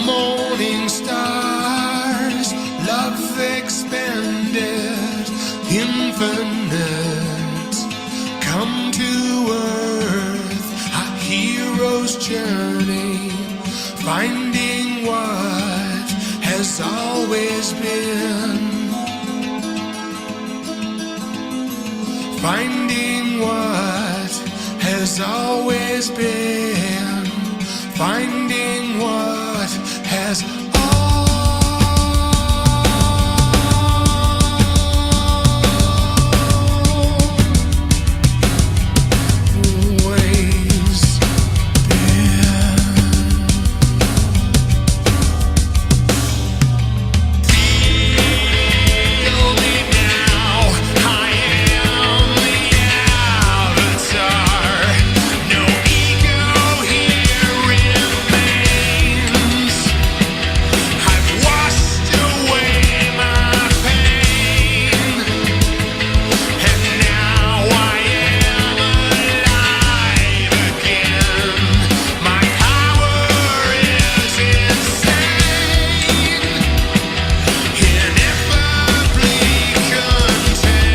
morning stars, love expanded, infinite, come to earth, a hero's journey, finding what has always been, finding what has always been, finding what has always been. Feel me now, I am the avatar. No ego here remains. I've washed away my pain, and now I am alive again. My power is insane, ineffably contained.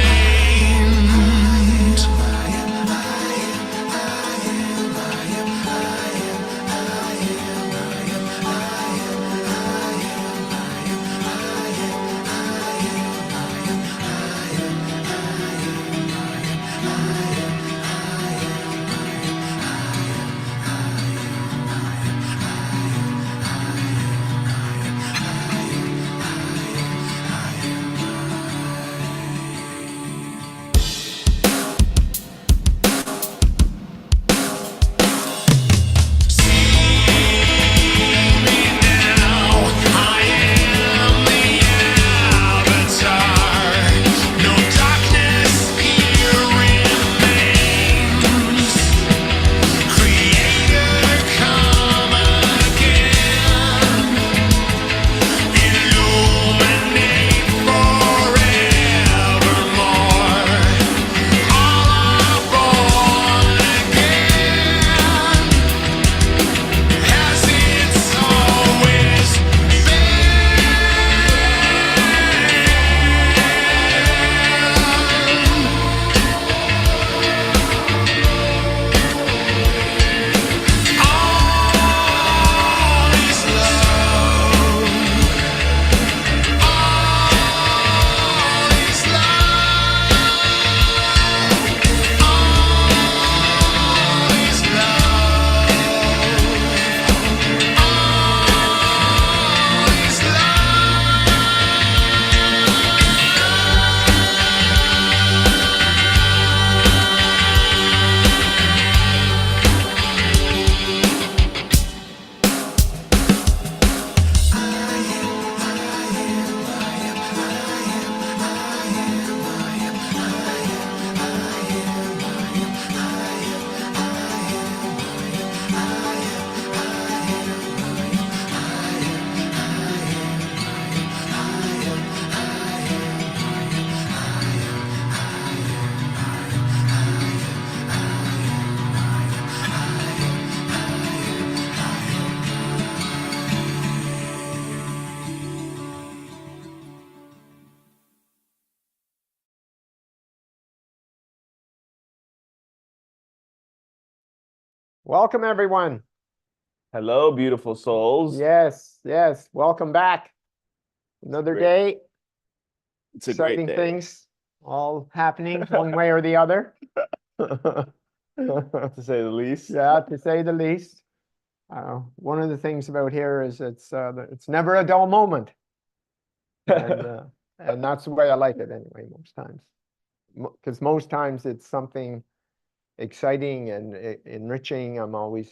Welcome, everyone. Hello, beautiful souls. Yes, yes. Welcome back. Another Great. day. It's a Exciting great day. things all happening one way or the other. To say the least. Yeah, to say the least. One of the things about here is it's never a dull moment, and that's the way I like it anyway. Most times, because most times it's something exciting and enriching. I'm always,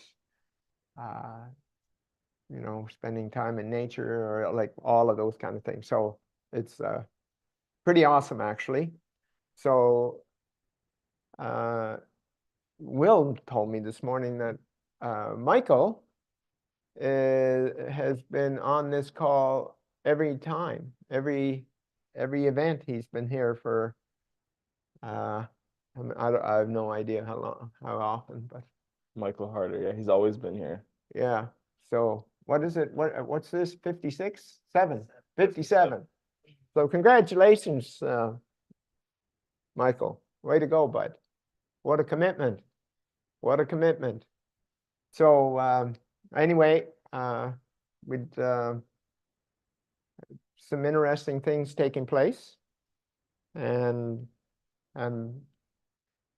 spending time in nature or like all of those kind of things. So it's pretty awesome, actually. So Will told me this morning that Michael has been on this call every time, every event he's been here for. I have no idea how long, how often, but Michael Harder, yeah, he's always been here. yeah. So what is it? What's this? 56? 57. So congratulations, Michael. Way to go, bud. What a commitment. What a commitment. So anyway, with some interesting things taking place, and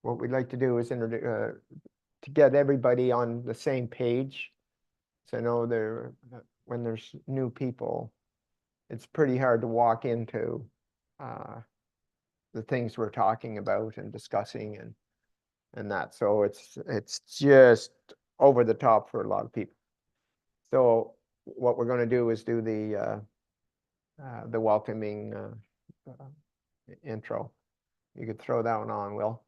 what we'd like to do is to get everybody on the same page. So I know when there's new people, it's pretty hard to walk into the things we're talking about and discussing and that. So it's just over the top for a lot of people. So what we're going to do is do the welcoming intro. You could throw that one on, Will.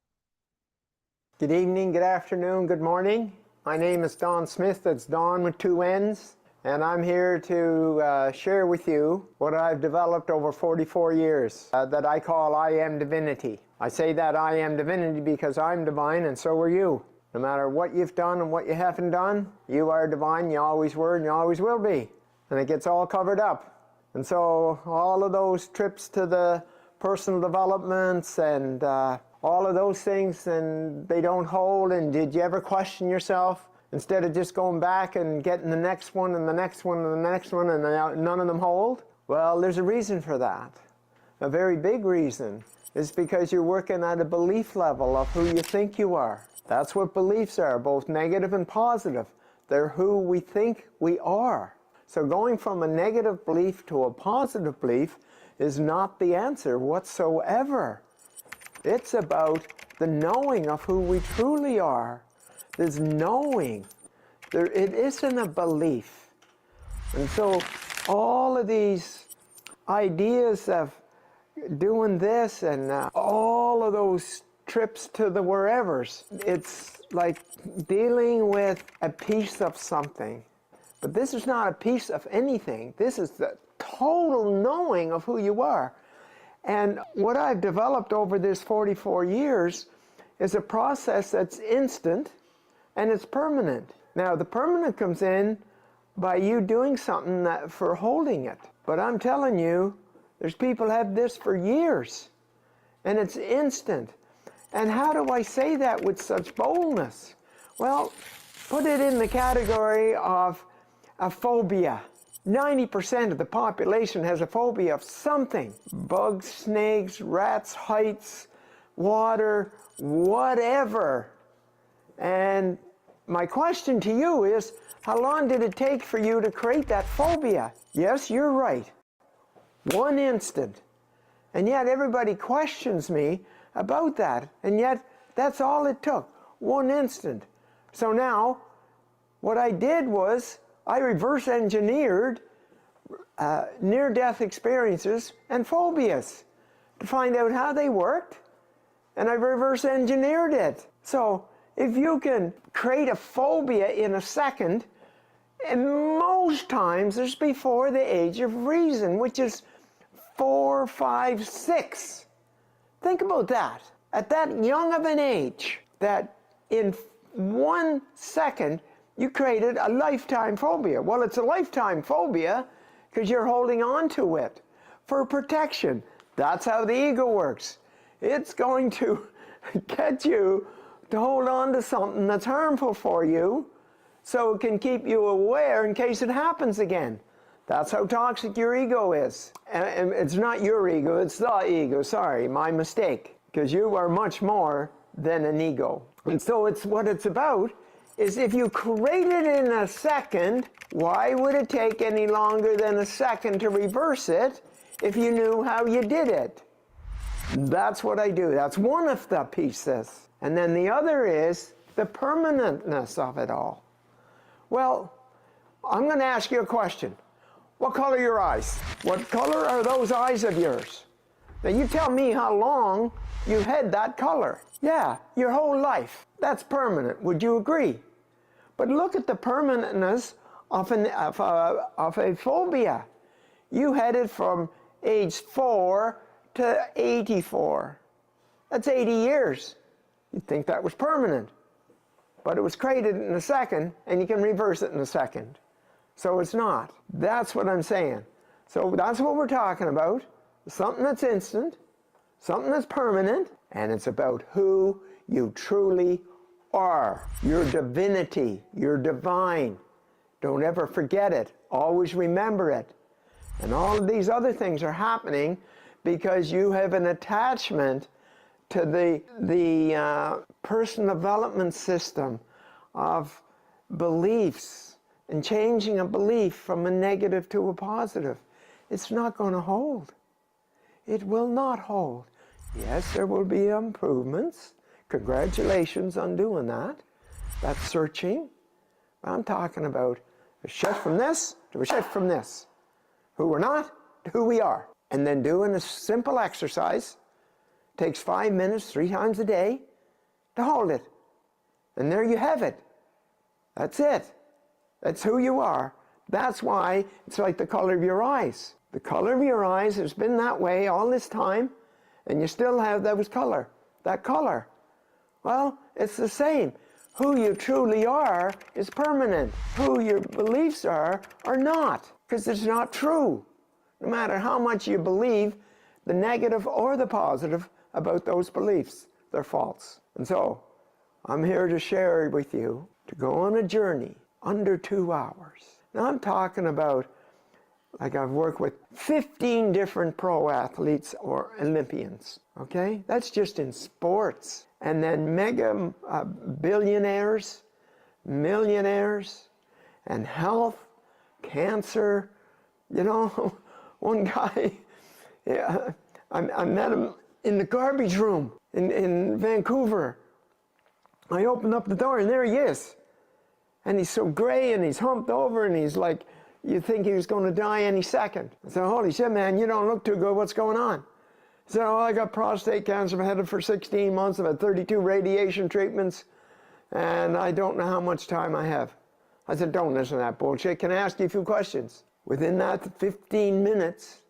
Good evening, good afternoon, good morning. My name is Don Smith. That's Don with 2 N's. And I'm here to share with you what I've developed over 44 years that I call IAMDIVINITY. I say that I am divinity because I'm divine and so are you. No matter what you've done and what you haven't done, you are divine, you always were and you always will be. And it gets all covered up. And so all of those trips to the personal developments and all of those things, and they don't hold. And did you ever question yourself? Instead of just going back and getting the next one and the next one and the next one and none of them hold? Well, there's a reason for that. A very big reason is because you're working at a belief level of who you think you are. That's what beliefs are, both negative and positive. They're who we think we are. So going from a negative belief to a positive belief is not the answer whatsoever. It's about the knowing of who we truly are. There's knowing. It isn't a belief. And so all of these ideas of doing this and all of those trips to the wherevers, it's like dealing with a piece of something. But this is not a piece of anything. This is the total knowing of who you are. And what I've developed over this 44 years is a process that's instant and it's permanent. Now, the permanent comes in by you doing something for holding it. But I'm telling you, there's people have this for years, and it's instant. And how do I say that with such boldness? Well, put it in the category of a phobia. 90% of the population has a phobia of something. Bugs, snakes, rats, heights, water, whatever. And my question to you is, how long did it take for you to create that phobia? Yes, you're right. 1 instant. And yet everybody questions me about that. And yet that's all it took. 1 instant. So now what I did was I reverse engineered near-death experiences and phobias to find out how they worked. And I reverse engineered it. So if you can create a phobia in a second, and most times it's before the age of reason, which is 4, 5, 6. Think about that. At that young of an age, that in 1 second, you created a lifetime phobia. Well, it's a lifetime phobia because you're holding on to it for protection. That's how the ego works. It's going to get you to hold on to something that's harmful for you so it can keep you aware in case it happens again. That's how toxic your ego is. And it's not your ego, it's the ego. Sorry, my mistake. Because you are much more than an ego. And so what it's about is if you create it in a second, why would it take any longer than a second to reverse it if you knew how you did it? That's what I do. That's one of the pieces. And then the other is the permanentness of it all. Well, I'm going to ask you a question. What color are your eyes? What color are those eyes of yours? Now you tell me how long you had that color. Yeah, your whole life. That's permanent. Would you agree? But look at the permanentness of a phobia. You had it from age 4 to 84. That's 80 years. You'd think that was permanent. But it was created in a second, and you can reverse it in a second. So it's not. That's what I'm saying. So that's what we're talking about. Something that's instant, something that's permanent, and it's about who you truly are. Your divinity, your divine. Don't ever forget it. Always remember it. And all of these other things are happening because you have an attachment to the personal development system of beliefs and changing a belief from a negative to a positive. It's not going to hold. It will not hold. Yes, there will be improvements. Congratulations on doing that. That's searching. I'm talking about a shift from this to a shift from this. Who we're not to who we are. And then doing a simple exercise. Takes 5 minutes, 3 times a day to hold it. And there you have it. That's it. That's who you are. That's why it's like the color of your eyes. The color of your eyes has been that way all this time, and you still have that color. Well, it's the same. Who you truly are is permanent. Who your beliefs are not, because it's not true. No matter how much you believe, the negative or the positive about those beliefs, they're false. And so, I'm here to share with you to go on a journey under 2 hours. Now I'm talking about, like I've worked with 15 different pro athletes or Olympians, okay? That's just in sports. And then mega billionaires, millionaires, and health, cancer. You know, one guy, yeah, I met him in the garbage room in Vancouver. I opened up the door and there he is. And he's so gray and he's humped over and he's like, you think he was going to die any second. I said, holy shit, man, you don't look too good. What's going on? He said, oh, I got prostate cancer. I've had it for 16 months. I've had 32 radiation treatments. And I don't know how much time I have. I said, don't listen to that bullshit. Can I ask you a few questions? Within that 15 minutes,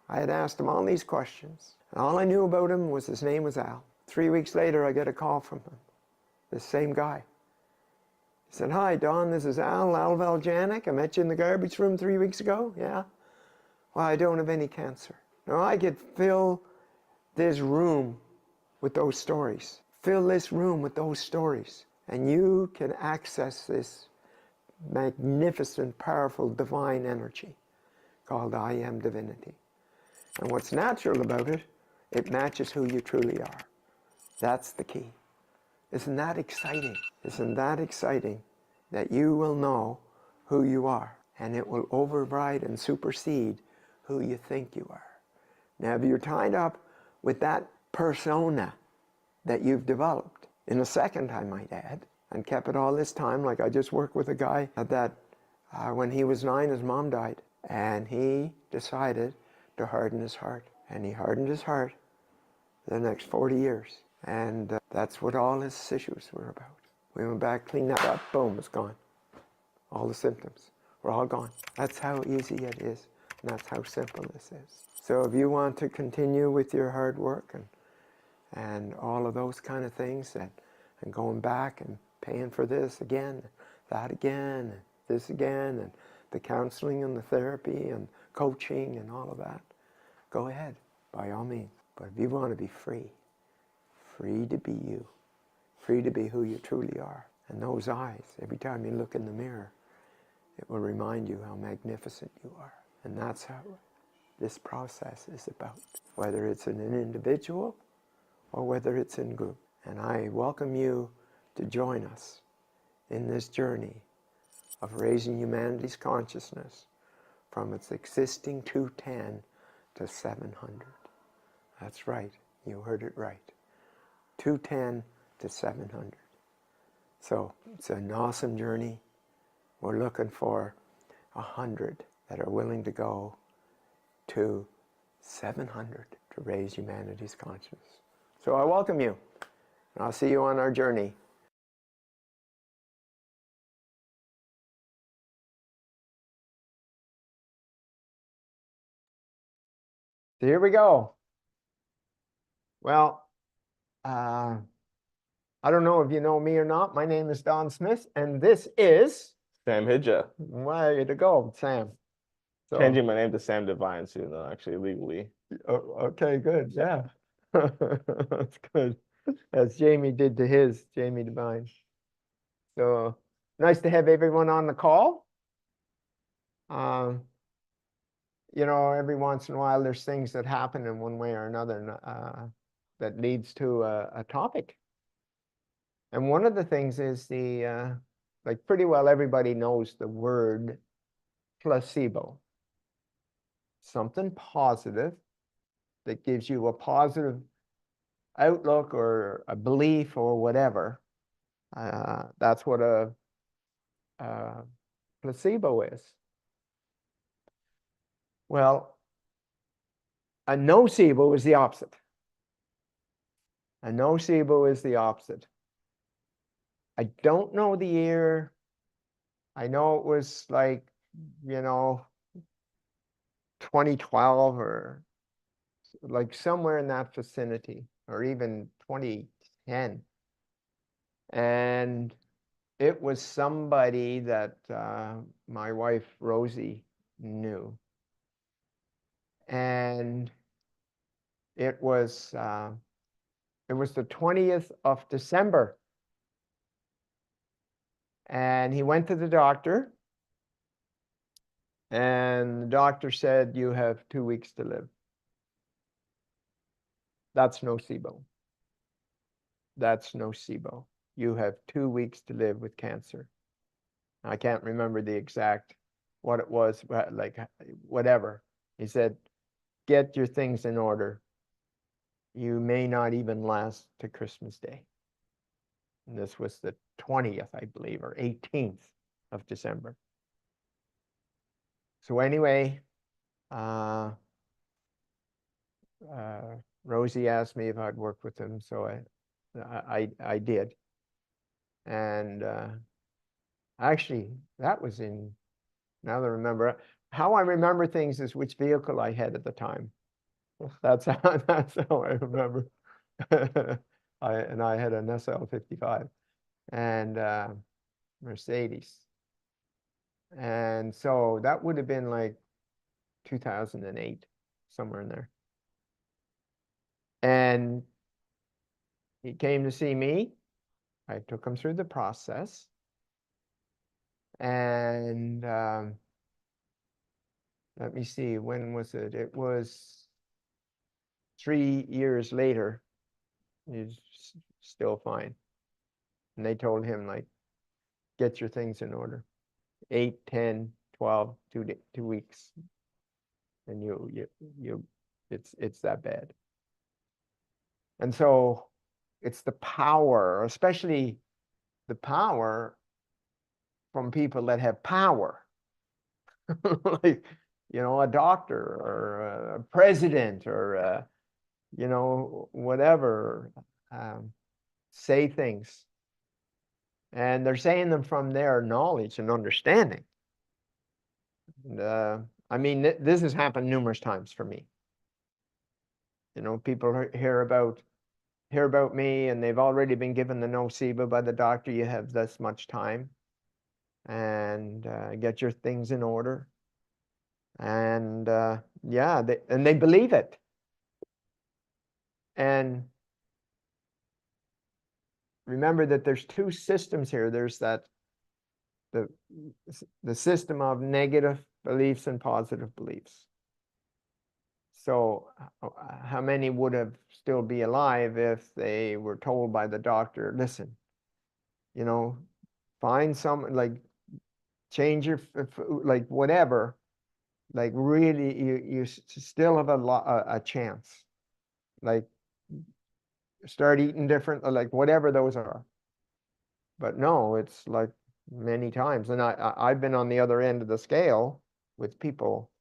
I had asked him all these questions. And all I knew about him was his name was Al. 3 weeks later, I get a call from him. The same guy. He said, hi, Don, this is Al Valjanic. I met you in the garbage room 3 weeks ago. Yeah? Well, I don't have any cancer. Now, I could fill this room with those stories. Fill this room with those stories. And you can access this magnificent, powerful, divine energy called IAMDIVINITY. And what's natural about it, it matches who you truly are. That's the key. Isn't that exciting? Isn't that exciting that you will know who you are, and it will override and supersede who you think you are. Now, if you're tied up with that persona that you've developed, in a second, I might add, and kept it all this time, like I just worked with a guy that when he was 9, his mom died, and he decided to harden his heart. And he hardened his heart the next 40 years. And that's what all his issues were about. We went back, cleaned that up, boom, it's gone. All the symptoms were all gone. That's how easy it is, and that's how simple this is. So if you want to continue with your hard work and all of those kind of things, and going back and paying for this again, that again, and this again, and the counseling and the therapy and coaching and all of that, go ahead, by all means. But if you want to be free, free to be you, free to be who you truly are. And those eyes, every time you look in the mirror, it will remind you how magnificent you are. And that's how this process is about, whether it's in an individual or whether it's in group. And I welcome you to join us in this journey of raising humanity's consciousness from its existing 210 to 700. That's right, you heard it right. 210 to 700. So it's an awesome journey. We're looking for 100 that are willing to go to 700 to raise humanity's consciousness. So I welcome you, and I'll see you on our journey. So here we go. Well, I don't know if you know me or not. My name is Don Smith, and this is Sam Hidja. Way to go, Sam. So, Changing my name to Sam Divine soon, though, actually, legally. okay, good. Yeah. That's good. As Jamie did to his, Jamie Devine. So nice to have everyone on the call. Every once in a while there's things that happen in one way or another that leads to a topic. And one of the things is like pretty well everybody knows the word placebo. Something positive that gives you a positive outlook or a belief or whatever. That's what a placebo is. Well, a nocebo is the opposite. A nocebo is the opposite. I don't know the year. I know it was like, 2012 or like somewhere in that vicinity, or even 2010. And it was somebody that my wife Rosie knew. And it was the 20th of December. And he went to the doctor, and the doctor said, you have 2 weeks to live. That's nocebo. That's nocebo. You have 2 weeks to live with cancer. I can't remember the exact what it was, like whatever. He said, get your things in order. You may not even last to Christmas Day. And this was the 20th, I believe, or 18th of December. So anyway, Rosie asked me if I'd work with him, so I did. And actually, that was now that I remember, how I remember things is which vehicle I had at the time. That's how I remember. I had an SL55 and Mercedes. And so that would have been like 2008, somewhere in there. And he came to see me. I took him through the process. And let me see, when was it? It was 3 years later. He's still fine. And they told him, like, get your things in order. 8, 10, 12, 2 weeks. And it's that bad. And so it's the power, especially the power from people that have power. Like, a doctor or a president or, whatever, say things. And they're saying them from their knowledge and understanding. And, I mean, this has happened numerous times for me. People hear about me, and they've already been given the nocebo by the doctor. You have this much time, and get your things in order. And yeah, they believe it. And remember that there's two systems here. There's the system of negative beliefs and positive beliefs. So how many would have still be alive if they were told by the doctor, listen, find some, like, change your, like, whatever, like, really, you still have a chance, like, start eating different, like, whatever those are. But no, it's like many times. And I've been on the other end of the scale with people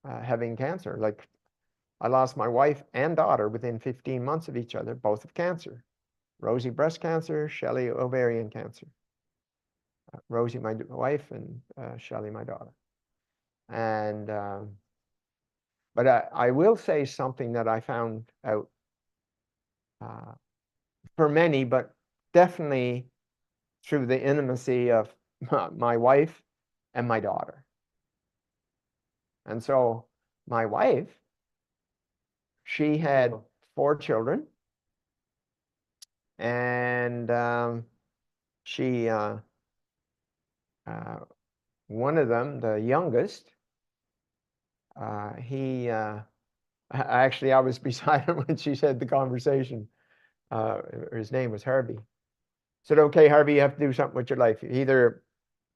having cancer. Like, I lost my wife and daughter within 15 months of each other, both of cancer. Rosie, breast cancer, Shelley, ovarian cancer. Rosie, my wife, and Shelley, my daughter. And but I will say something that I found out for many, but definitely through the intimacy of my wife and my daughter. And so my wife, she had 4 children, and she one of them, the youngest, he actually, I was beside him when she said the conversation. His name was Harvey. Said, okay, Harvey, you have to do something with your life. Either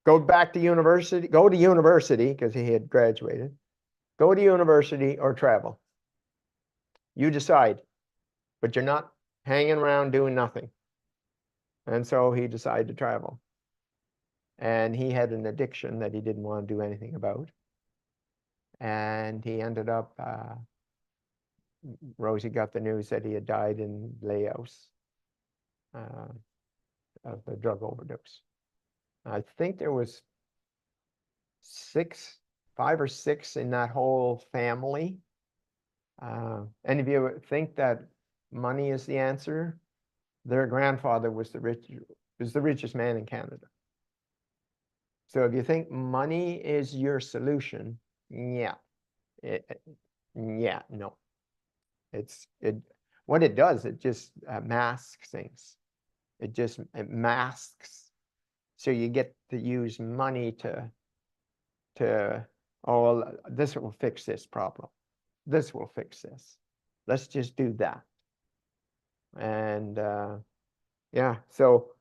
go back to university, because he had graduated, go to university or travel. You decide, but you're not hanging around doing nothing. And so he decided to travel. And he had an addiction that he didn't want to do anything about. And he ended up, Rosie got the news that he had died in Laos of a drug overdose. I think there was 5 or 6 in that whole family. Any of you think that money is the answer? Their grandfather was the richest man in Canada. So if you think money is your solution, yeah, no. What it does, it just masks things. It masks. So you get to use money to oh, this will fix this problem. This will fix this. Let's just do that. And yeah, so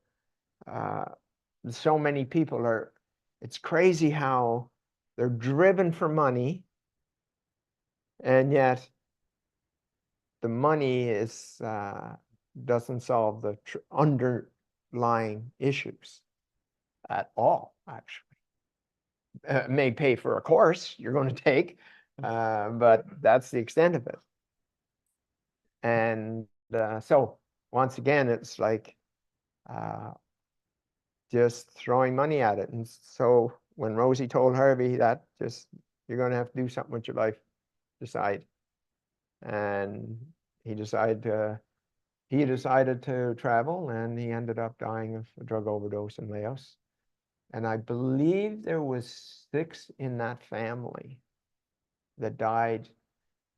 so many people are, it's crazy how they're driven for money, and yet the money is doesn't solve the underlying issues at all, actually. It may pay for a course you're going to take, but that's the extent of it. And so once again, it's like just throwing money at it. And so when Rosie told Harvey that, just, you're going to have to do something with your life, decide. And he decided to travel, and he ended up dying of a drug overdose in Laos. And I believe there was 6 in that family that died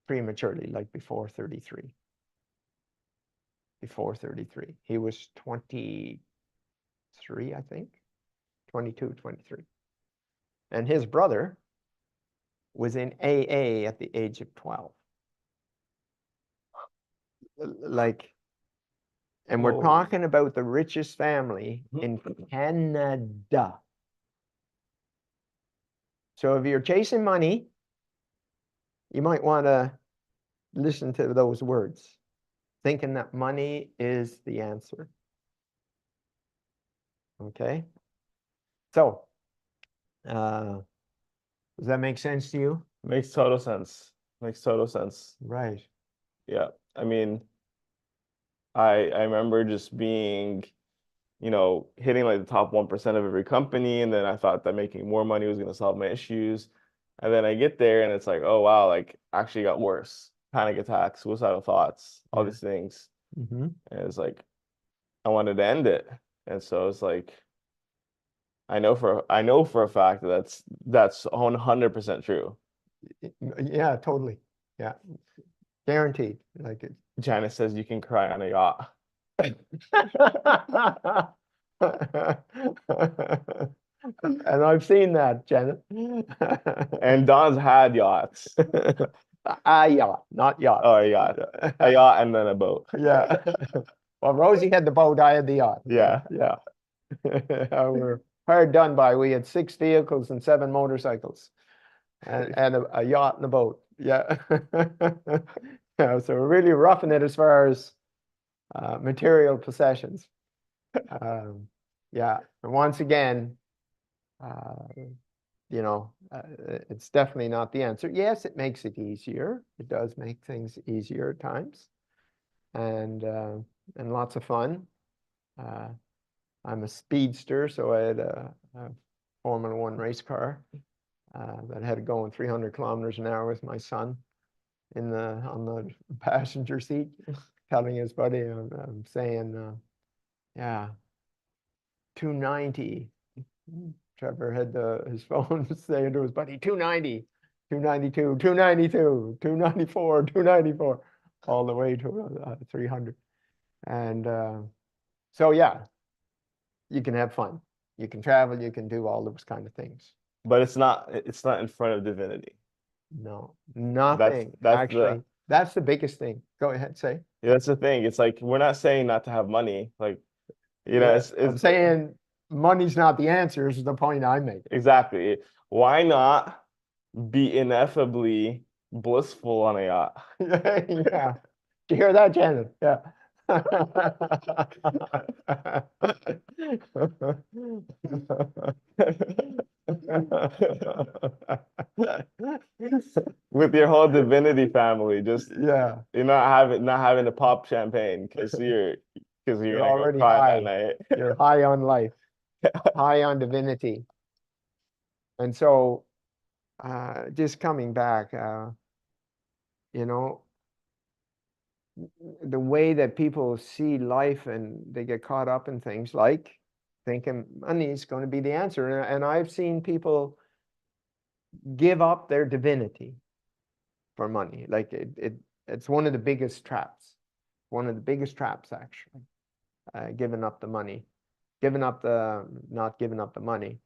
prematurely, like before 33. Before 33. He was 23, I think. 22, 23. And his brother was in AA at the age of 12. Like, and we're talking about the richest family in Canada. So if you're chasing money, you might want to listen to those words, thinking that money is the answer. Okay? So, does that make sense to you? Makes total sense. Makes total sense. Right. Yeah. I mean, I remember just being, hitting like the top 1% of every company, and then I thought that making more money was going to solve my issues. And then I get there and it's like, oh wow, like actually got worse. Panic attacks, suicidal thoughts, all these things. Mm-hmm. And it's like I wanted to end it. And so it's like I know for a fact that that's 100% true. Yeah, totally. Yeah. Guaranteed. Like it. Janice says you can cry on a yacht. And I've seen that, Janet. And Don's had yachts. A yacht, not yacht. Oh, a yacht. A yacht and then a boat. Yeah. Well, Rosie had the boat, I had the yacht. Yeah. Yeah. We're hard done by. We had 6 vehicles and 7 motorcycles, and a yacht and a boat. Yeah. Yeah, so we're really roughing it as far as material possessions. Yeah, and once again, it's definitely not the answer. Yes, it makes it easier. It does make things easier at times, and lots of fun. I'm a speedster, so I had a Formula 1 race car that had it going 300 kilometers an hour with my son on the passenger seat, telling his buddy, I'm saying, yeah, 290 Trevor had his phone saying to his buddy, 290, 292, 292, 294, 294, all the way to 300. And so, yeah, you can have fun. You can travel, you can do all those kind of things. But it's not in front of divinity. No, That's nothing. that's the Actually, that's the biggest thing. Go ahead, say. yeah, that's the thing. It's like we're not saying not to have money. Like, you know, Yeah, it's I'm saying money's not the answer is the point I make. exactly. Why not be ineffably blissful on a yacht? Yeah. Do you hear that, Janet? Yeah. With your whole divinity family, just Yeah, you're not having to pop champagne because you're you're gonna go already cry that high. night. You're high on life, high on divinity. And so, just coming back, you know, the way that people see life and they get caught up in things like thinking money is going to be the answer. And I've seen people give up their divinity for money. Like it's one of the biggest traps, one of the biggest traps, actually, giving up the money, not giving up the money,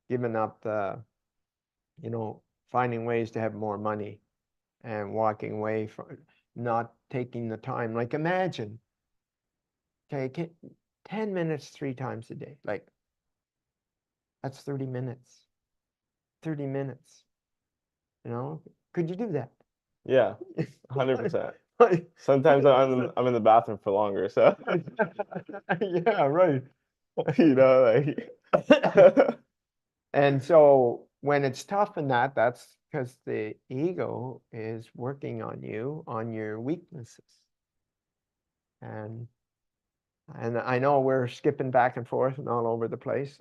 giving up you know, finding ways to have more money and walking away from not taking the time. Like imagine, okay, 10 minutes 3 times a day. Like that's 30 minutes. 30 minutes. You know, could you do that? Yeah, 100%. Sometimes I'm in the bathroom for longer, so Yeah, right. you know, like And so when it's tough in that, that's because the ego is working on you, on your weaknesses. And I know we're skipping back and forth and all over the place.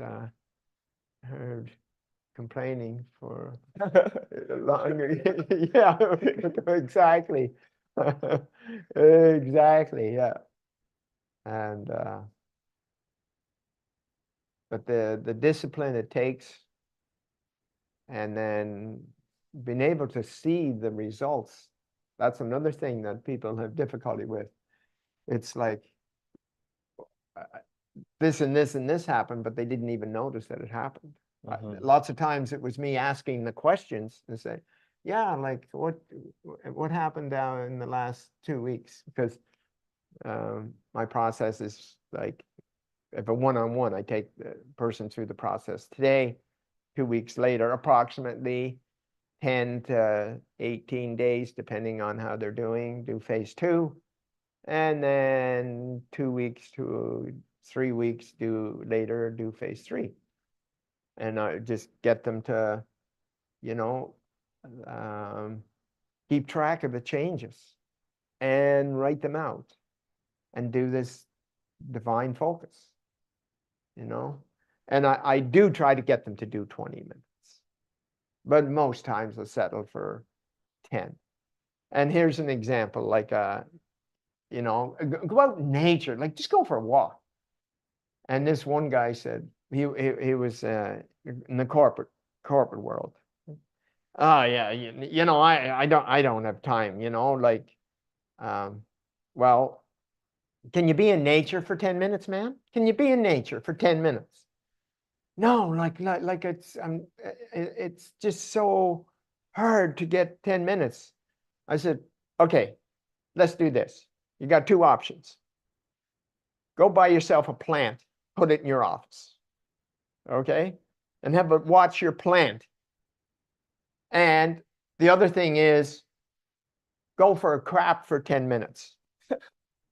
Heard complaining for longer. Yeah, exactly. Exactly, yeah. And but the discipline it takes, and then being able to see the results, that's another thing that people have difficulty with. It's like this and this and this happened, but they didn't even notice that it happened. Lots of times it was me asking the questions and say, yeah, like what happened down in the last 2 weeks? Because my process is like, if a one-on-one, I take the person through the process today, 2 weeks later, approximately 10 to 18 days, depending on how they're doing, do phase 2. And then 2 weeks to 3 weeks later, do phase 3. And I just get them to, you know, keep track of the changes and write them out and do this divine focus, you know. And I do try to get them to do 20 minutes, but most times I settle for 10. And here's an example, like, you know, go out in nature, like just go for a walk. And this one guy said, he was in the corporate world. Oh yeah, you know, I don't have time, you know, like, well, can you be in nature for 10 minutes, man? Can you be in nature for 10 minutes? No, like it's just so hard to get 10 minutes. I said, okay, let's do this. You got 2 options. Go buy yourself a plant, put it in your office, okay? And have it watch your plant. And the other thing is, go for a crap for 10 minutes.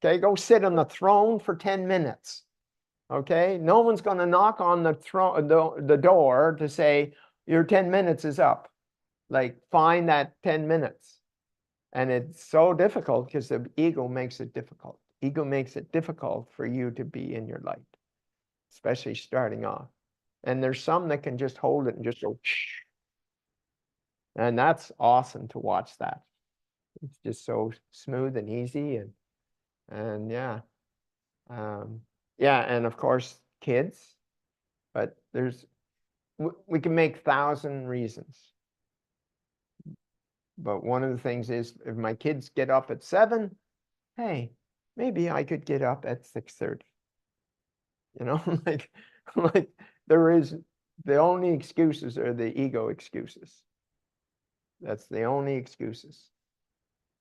Okay, go sit on the throne for 10 minutes. Okay, no one's going to knock on the throne, the door to say your 10 minutes is up. Like, find that 10 minutes. And it's so difficult because the ego makes it difficult. Ego makes it difficult for you to be in your light, especially starting off. And there's some that can just hold it and just go, shh. And that's awesome to watch that. It's just so smooth and easy, and yeah, yeah, and of course kids, but there's we can make 1,000 reasons. But one of the things is, if my kids get up at 7, hey, maybe I could get up at 6:30. You know, like there is, the only excuses are the ego excuses. That's the only excuses.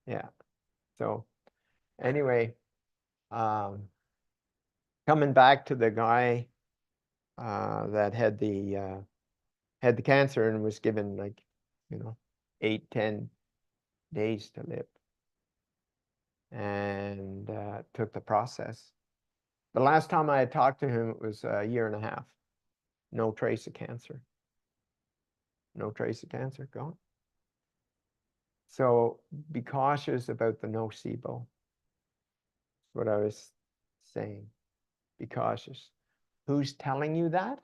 Yeah. So anyway, coming back to the guy that had the cancer and was given, like, 8-10 days to live, and took the process. The last time I had talked to him, it was a year and a half. No trace of cancer. No trace of cancer, gone. So be cautious about the nocebo. That's what I was saying. Be cautious. Who's telling you that?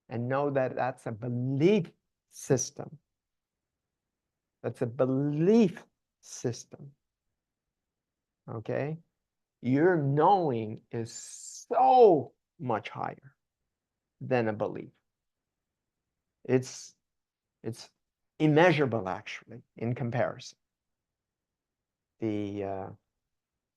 And know that that's a belief system. That's a belief system. Okay? Your knowing is so much higher than a belief. It's immeasurable, actually, in comparison. The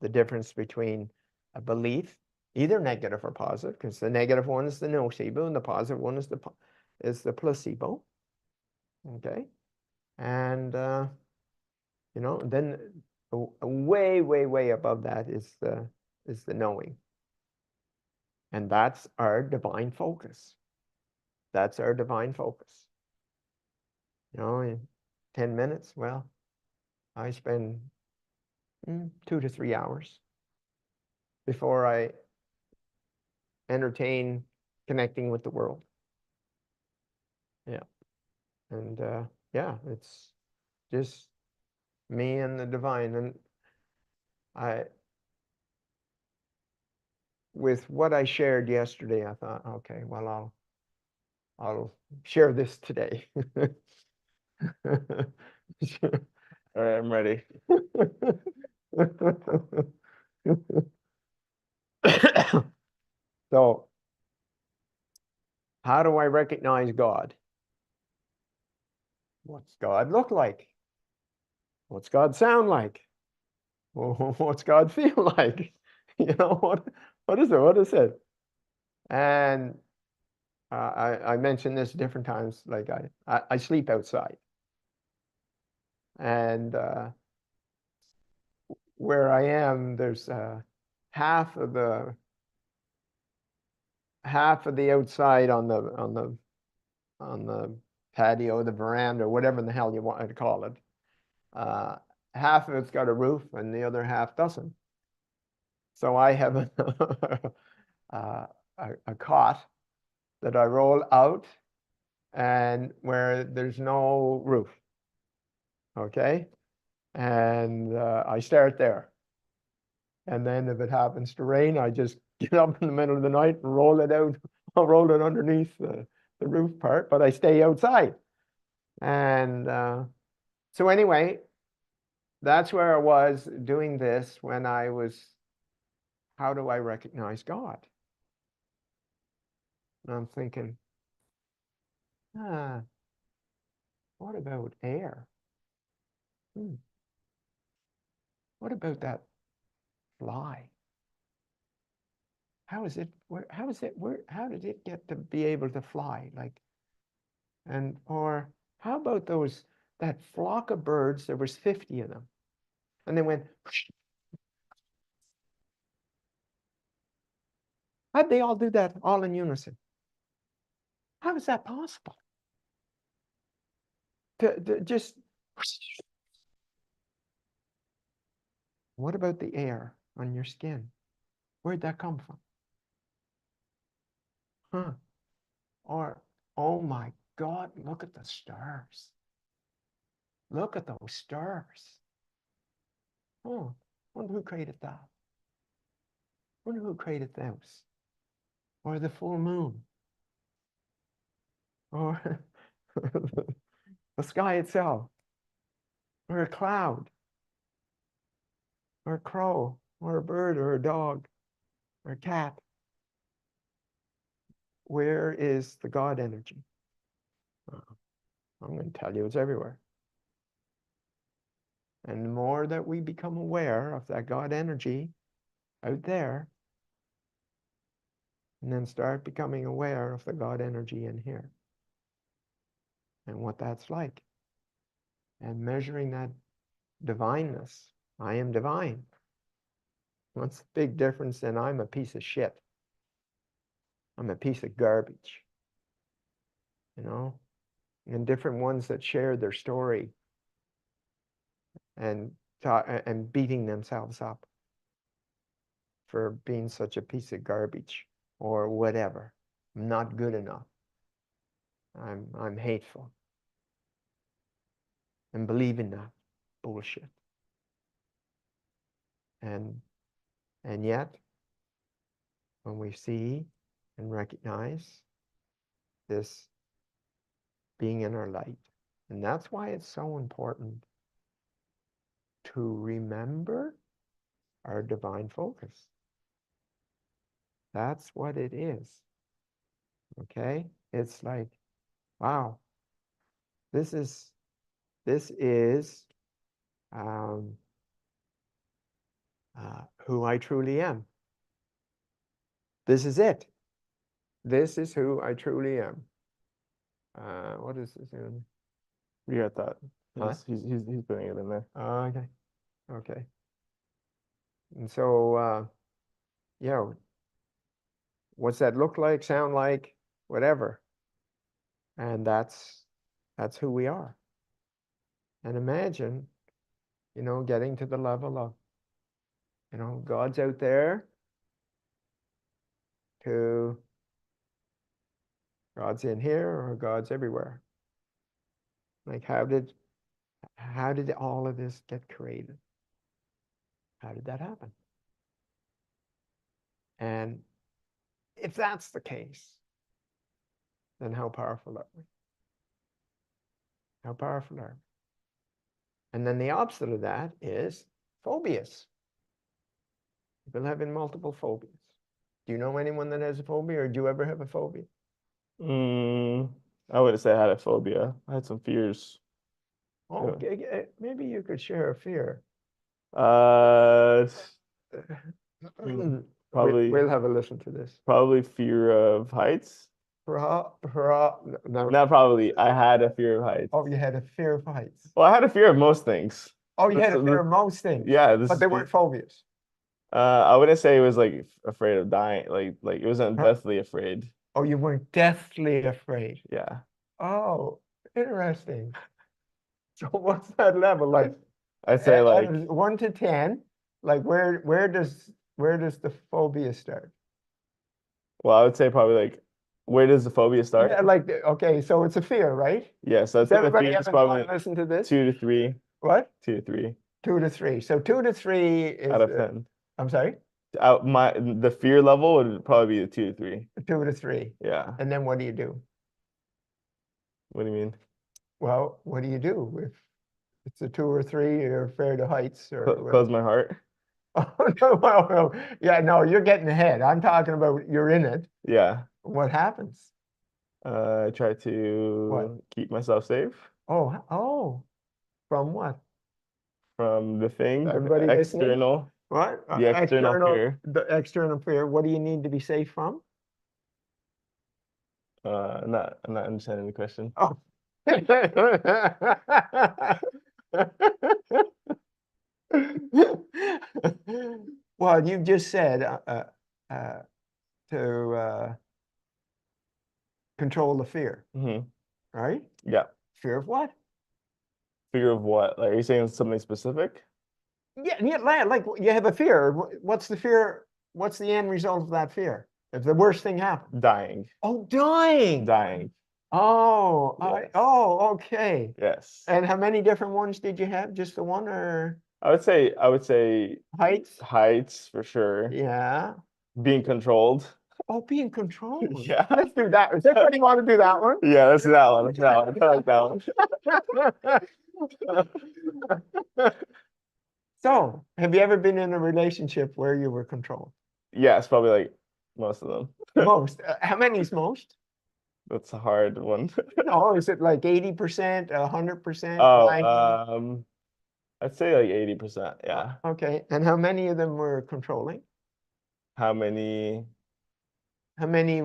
difference between a belief, either negative or positive, because the negative one is the nocebo and the positive one is the placebo. Okay, and then way, way, way above that is the knowing, and that's our divine focus. That's our divine focus. In 10 minutes, well, I spend 2 to 3 hours before I entertain connecting with the world. Yeah. And yeah, it's just me and the divine. And with what I shared yesterday, I thought, okay, well, I'll share this today. All right, I'm ready. So, how do I recognize God? What's God look like? What's God sound like? What's God feel like? What is it? What is it? And I mentioned this different times. Like I sleep outside, and where I am, there's half of the outside on the patio, the veranda, whatever the hell you want to call it. Half of it's got a roof, and the other half doesn't. So I have a cot that I roll out, and where there's no roof. Okay, and I start there. And then if it happens to rain, I just get up in the middle of the night and roll it out. I'll roll it underneath the roof part, but I stay outside. And so anyway, that's where I was doing this when I was, how do I recognize God? And I'm thinking, what about air? What about that fly? How did it get to be able to fly? Like, or how about that flock of birds? There was 50 of them, and they went. How'd they all do that all in unison? How is that possible? To just. What about the air on your skin? Where'd that come from? Huh? Or, oh my God, look at the stars. Look at those stars. Oh, wonder who created that. Wonder who created those. Or the full moon. Or the sky itself. Or a cloud. Or a crow. Or a bird. Or a dog. Or a cat. Where is the God energy? I'm going to tell you it's everywhere. And the more that we become aware of that God energy out there, and then start becoming aware of the God energy in here and what that's like, and measuring that divineness. I am divine. What's the big difference than I'm a piece of shit? I'm a piece of garbage, you know? And different ones that share their story and beating themselves up for being such a piece of garbage or whatever. I'm not good enough. I'm hateful. And believe in that bullshit. And yet, when we see and recognize this being in our light, and that's why it's so important to remember our divine focus. That's what it is. Okay? It's like, wow, this is who I truly am. This is it. This is who I truly am. What is this in? We got that. Huh? He's putting it in there. Okay. Okay. And so, yeah, what's that look like, sound like, whatever. And that's who we are. And imagine, getting to the level of, God's out there to God's in here or God's everywhere. Like how did all of this get created? How did that happen? And if that's the case, then how powerful are we? How powerful are we? And then the opposite of that is phobias. People having multiple phobias. Do you know anyone that has a phobia, or do you ever have a phobia? I wouldn't say I had a phobia. I had some fears. Oh, okay. Maybe you could share a fear. Probably We'll have a listen to this. Probably fear of heights. No. Not probably. I had a fear of heights. Oh, you had a fear of heights. Well, I had a fear of most things. Oh, you had a fear of most things. Yeah, but they weren't phobias. I wouldn't say it was like afraid of dying. Like it wasn't deathly afraid. Oh, you weren't deathly afraid. Yeah. Oh, interesting. So what's that level like? I'd say like 1 to 10. Like where does the phobia start? Well, I would say probably like, where does the phobia start? Yeah, like okay, so it's a fear, right? Yeah, so I think the fear is probably listen to this? 2 to 3. What? 2 to 3. 2 to 3. So 2 to 3 is out of 10. I'm sorry? The fear level would probably be the 2 to 3. 2 to 3. Yeah. And then what do you do? What do you mean? Well, what do you do if it's a 2 or 3? You're afraid of heights or Close my heart. Oh no, well, yeah, no, you're getting ahead. I'm talking about you're in it. Yeah. What happens? I try to keep myself safe. Oh, from what? From the thing, Everybody external. Listening? What? The external fear. The external fear. What do you need to be safe from? I'm not understanding the question. Oh. Well, you just said to control the fear, right? Yeah. Fear of what? Fear of what? Like, are you saying something specific? Yeah, like you have a fear. What's the fear? What's the end result of that fear? If the worst thing happens? Dying. Oh, dying. Dying. Oh, yes. Okay. Yes. And how many different ones did you have? Just the one, or? I would say heights. Heights for sure. Yeah. Being controlled. Oh, being controlled. Yeah. Let's do that. Does everybody want to do that one? Yeah, let's do that one. Let's do that one. I like that one. So, have you ever been in a relationship where you were controlled? Yes, probably like most of them. Most. How many is most? That's a hard one. No, is it like 80%, 100%, Oh, 90? I'd say like 80%. Yeah. Okay, and how many of them were controlling? How many How many?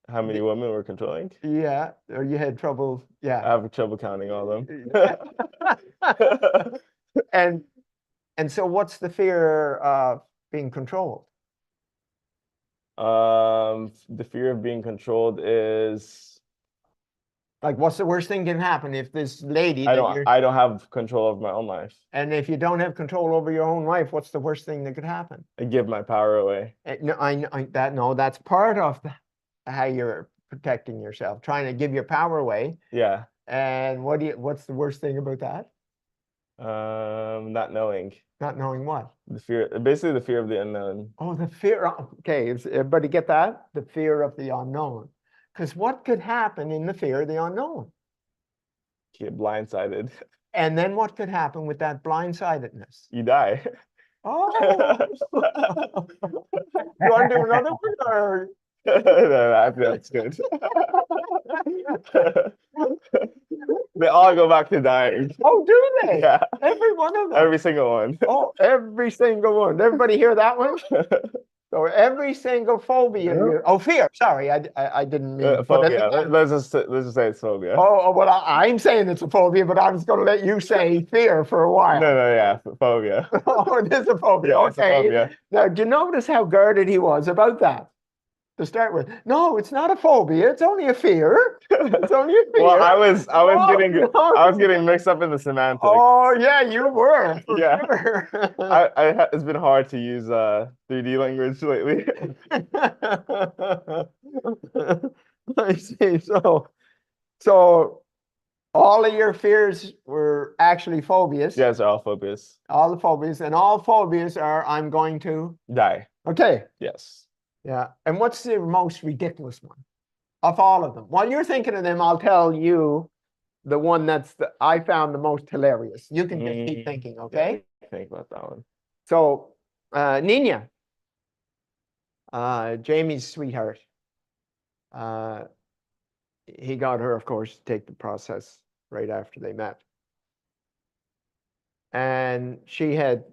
how many women were controlling? Yeah, or you had trouble? I Yeah. have trouble counting all of them. And so what's the fear of being controlled? The fear of being controlled is Like, what's the worst thing can happen if this lady that you're, I don't have control of my own life. and if you don't have control over your own life, what's the worst thing that could happen? I give my power away. No, no, that's part of how you're protecting yourself, trying to give your power away. Yeah. And what's the worst thing about that? Not knowing. Not knowing what? Basically the fear of the unknown. Oh, the fear. Okay, everybody get that? The fear of the unknown. Because what could happen in the fear of the unknown? Get blindsided. And then what could happen with that blindsidedness? You die. Oh, you want to do another one? Or? No, that's good. They all go back to dying. Oh, do they? Yeah. Every one of them. Every single one. Oh, every single one. Did everybody hear that one? So every single phobia. Oh, fear. Sorry, I didn't mean to put Phobia. it. Let's just say it's phobia. Oh, well, I'm saying it's a phobia, but I was going to let you say fear for a while. No, yeah, phobia. Oh, it is a phobia. Yeah, it's a Okay. phobia. Now, do you notice how guarded he was about that? To start with, no, it's not a phobia. It's only a fear. It's only a fear. Well, I was No. getting mixed up in the semantics. Oh, yeah, you were. For Yeah. sure. It's been hard to use 3D language lately. I see. So all of your fears were actually phobias. Yes, they're all phobias. All the phobias, and all phobias are I'm going to Die. Okay. Yes. Yeah. And what's the most ridiculous one of all of them? While you're thinking of them, I'll tell you the one I found the most hilarious. You can just keep thinking, okay? Think about that one. So, Nina, Jamie's sweetheart, he got her, of course, to take the process right after they met. And she had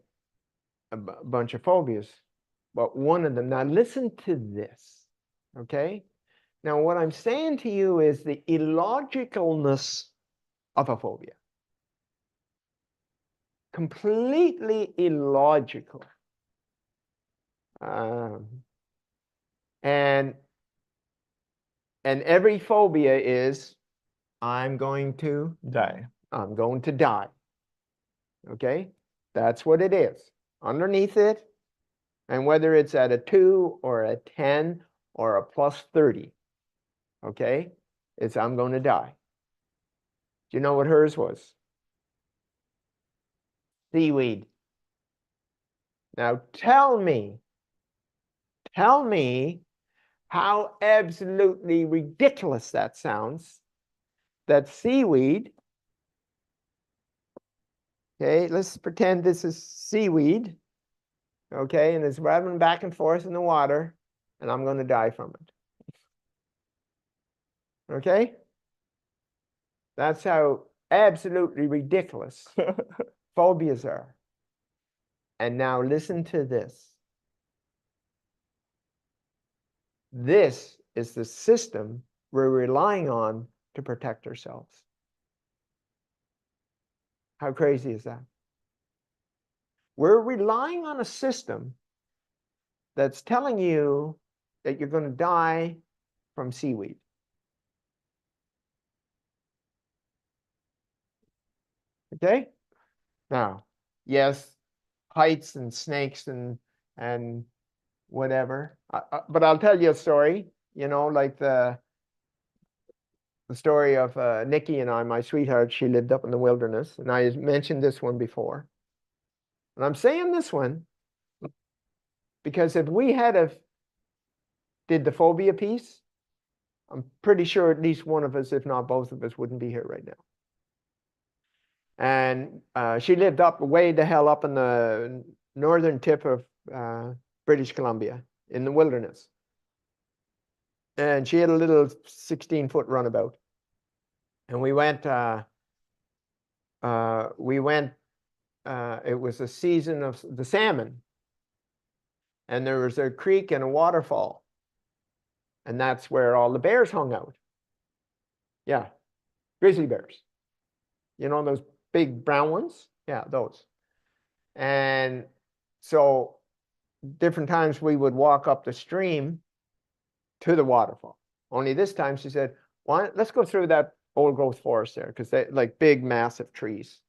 a bunch of phobias, but one of them, now listen to this. Okay. Now, what I'm saying to you is the illogicalness of a phobia. Completely illogical. And every phobia is, I'm going to Die. I'm going to die. Okay. That's what it is. Underneath it, and whether it's at a 2 or a 10 or a plus 30, okay, it's I'm going to die. Do you know what hers was? Seaweed. Now tell me how absolutely ridiculous that sounds, that seaweed, okay, let's pretend this is seaweed, okay, and it's rubbing back and forth in the water, and I'm going to die from it. Okay? That's how absolutely ridiculous phobias are. And now listen to this. This is the system we're relying on to protect ourselves. How crazy is that? We're relying on a system that's telling you that you're going to die from seaweed. Okay? Now, yes, heights and snakes and whatever. But I'll tell you a story, you know, like the story of Nikki and I, my sweetheart. She lived up in the wilderness, and I mentioned this one before. And I'm saying this one because if we did the phobia piece, I'm pretty sure at least one of us, if not both of us, wouldn't be here right now. And she lived up way the hell up in the northern tip of British Columbia in the wilderness. And she had a little 16-foot runabout. And we went, it was a season of the salmon. And there was a creek and a waterfall. And that's where all the bears hung out. Yeah, grizzly bears. You know those big brown ones? Yeah, those. And so different times we would walk up the stream to the waterfall. Only this time she said, let's go through that old growth forest there, because they like big, massive trees.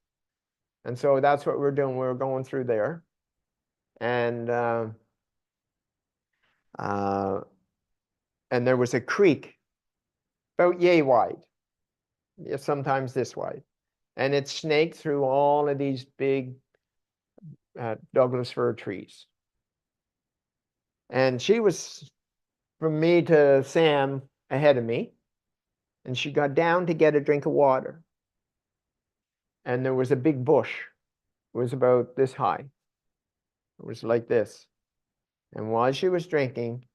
And so that's what we're doing. We're going through there. And there was a creek about yay wide, sometimes this wide. And it snaked through all of these big Douglas fir trees. And she was, from me to Sam, ahead of me. And she got down to get a drink of water. And there was a big bush. It was about this high. It was like this. And while she was drinking,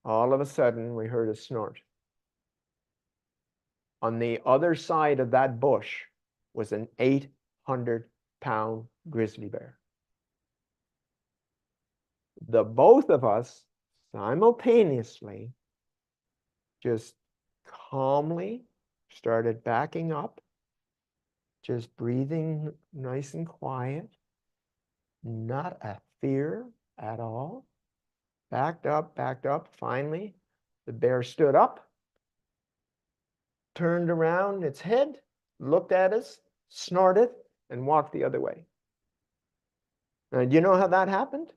all of a sudden we heard a snort. On the other side of that bush was an 800-pound grizzly bear. The both of us simultaneously just calmly started backing up, just breathing nice and quiet, not a fear at all. Backed up. Finally, the bear stood up, turned around its head, looked at us, snorted, and walked the other way. Now, do you know how that happened?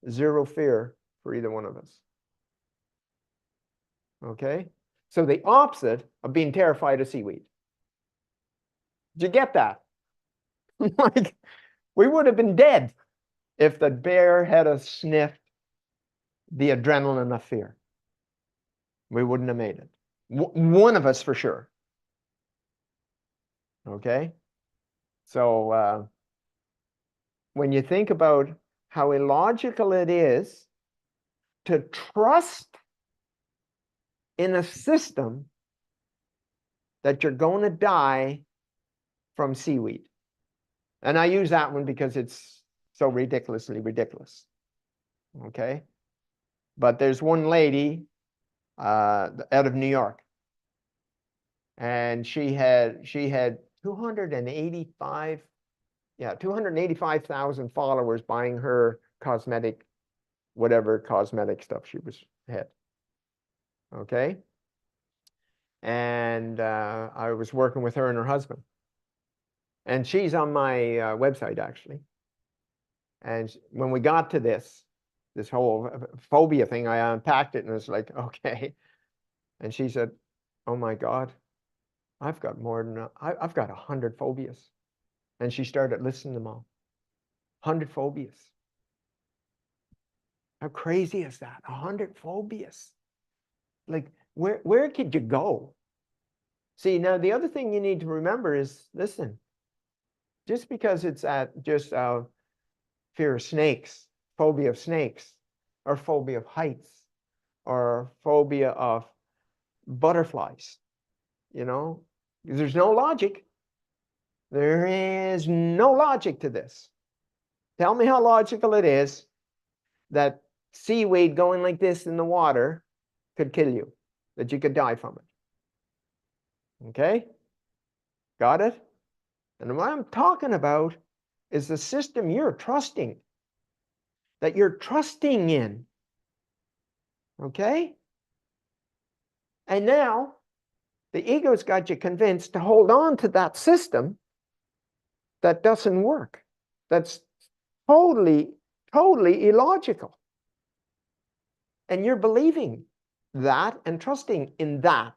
Zero fear for either one of us. Okay? So the opposite of being terrified of seaweed. Did you get that? Like, we would have been dead if the bear had a sniffed the adrenaline of fear. We wouldn't have made it. One of us for sure. Okay? So when you think about how illogical it is to trust in a system that you're going to die from seaweed. And I use that one because it's so ridiculously ridiculous. Okay? But there's one lady out of New York. And she had 285,000 followers buying her cosmetic, whatever cosmetic stuff she had. Okay? And I was working with her and her husband. And she's on my website, actually. And when we got to this whole phobia thing, I unpacked it and was like, okay. And she said, oh my God, I've got I've got 100 phobias. And she started listing them all. 100 phobias. How crazy is that? 100 phobias. Like, where could you go? See, now the other thing you need to remember is, listen, just because it's just fear of snakes, phobia of snakes, or phobia of heights, or phobia of butterflies, you know, there's no logic. There is no logic to this. Tell me how logical it is that seaweed going like this in the water could kill you, that you could die from it. Okay? Got it? And what I'm talking about is the system you're trusting, that you're trusting in. Okay? And now the ego's got you convinced to hold on to that system that doesn't work. That's totally illogical. And you're believing that and trusting in that.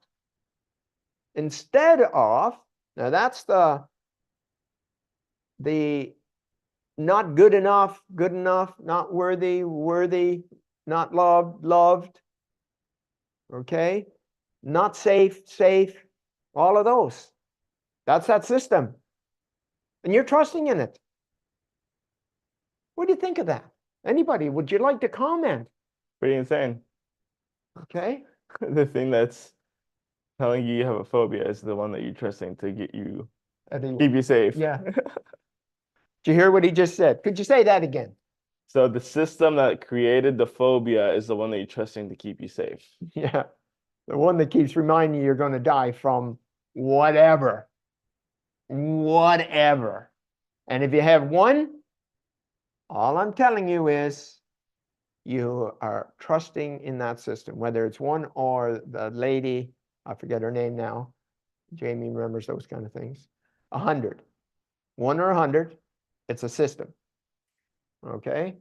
Instead of, now that's the not good enough, not worthy, not loved, okay? Not safe, all of those. That's that system. And you're trusting in it. What do you think of that? Anybody, would you like to comment? Pretty insane. Okay? The thing that's telling you you have a phobia is the one that you're trusting to get you keep you safe. Yeah. Did you hear what he just said? Could you say that again? So the system that created the phobia is the one that you're trusting to keep you safe. Yeah. The one that keeps reminding you you're going to die from whatever. Whatever. And if you have one, all I'm telling you is you are trusting in that system, whether it's one or the lady, I forget her name now. Jamie remembers those kind of things. 100. One or 100, it's a system. Okay?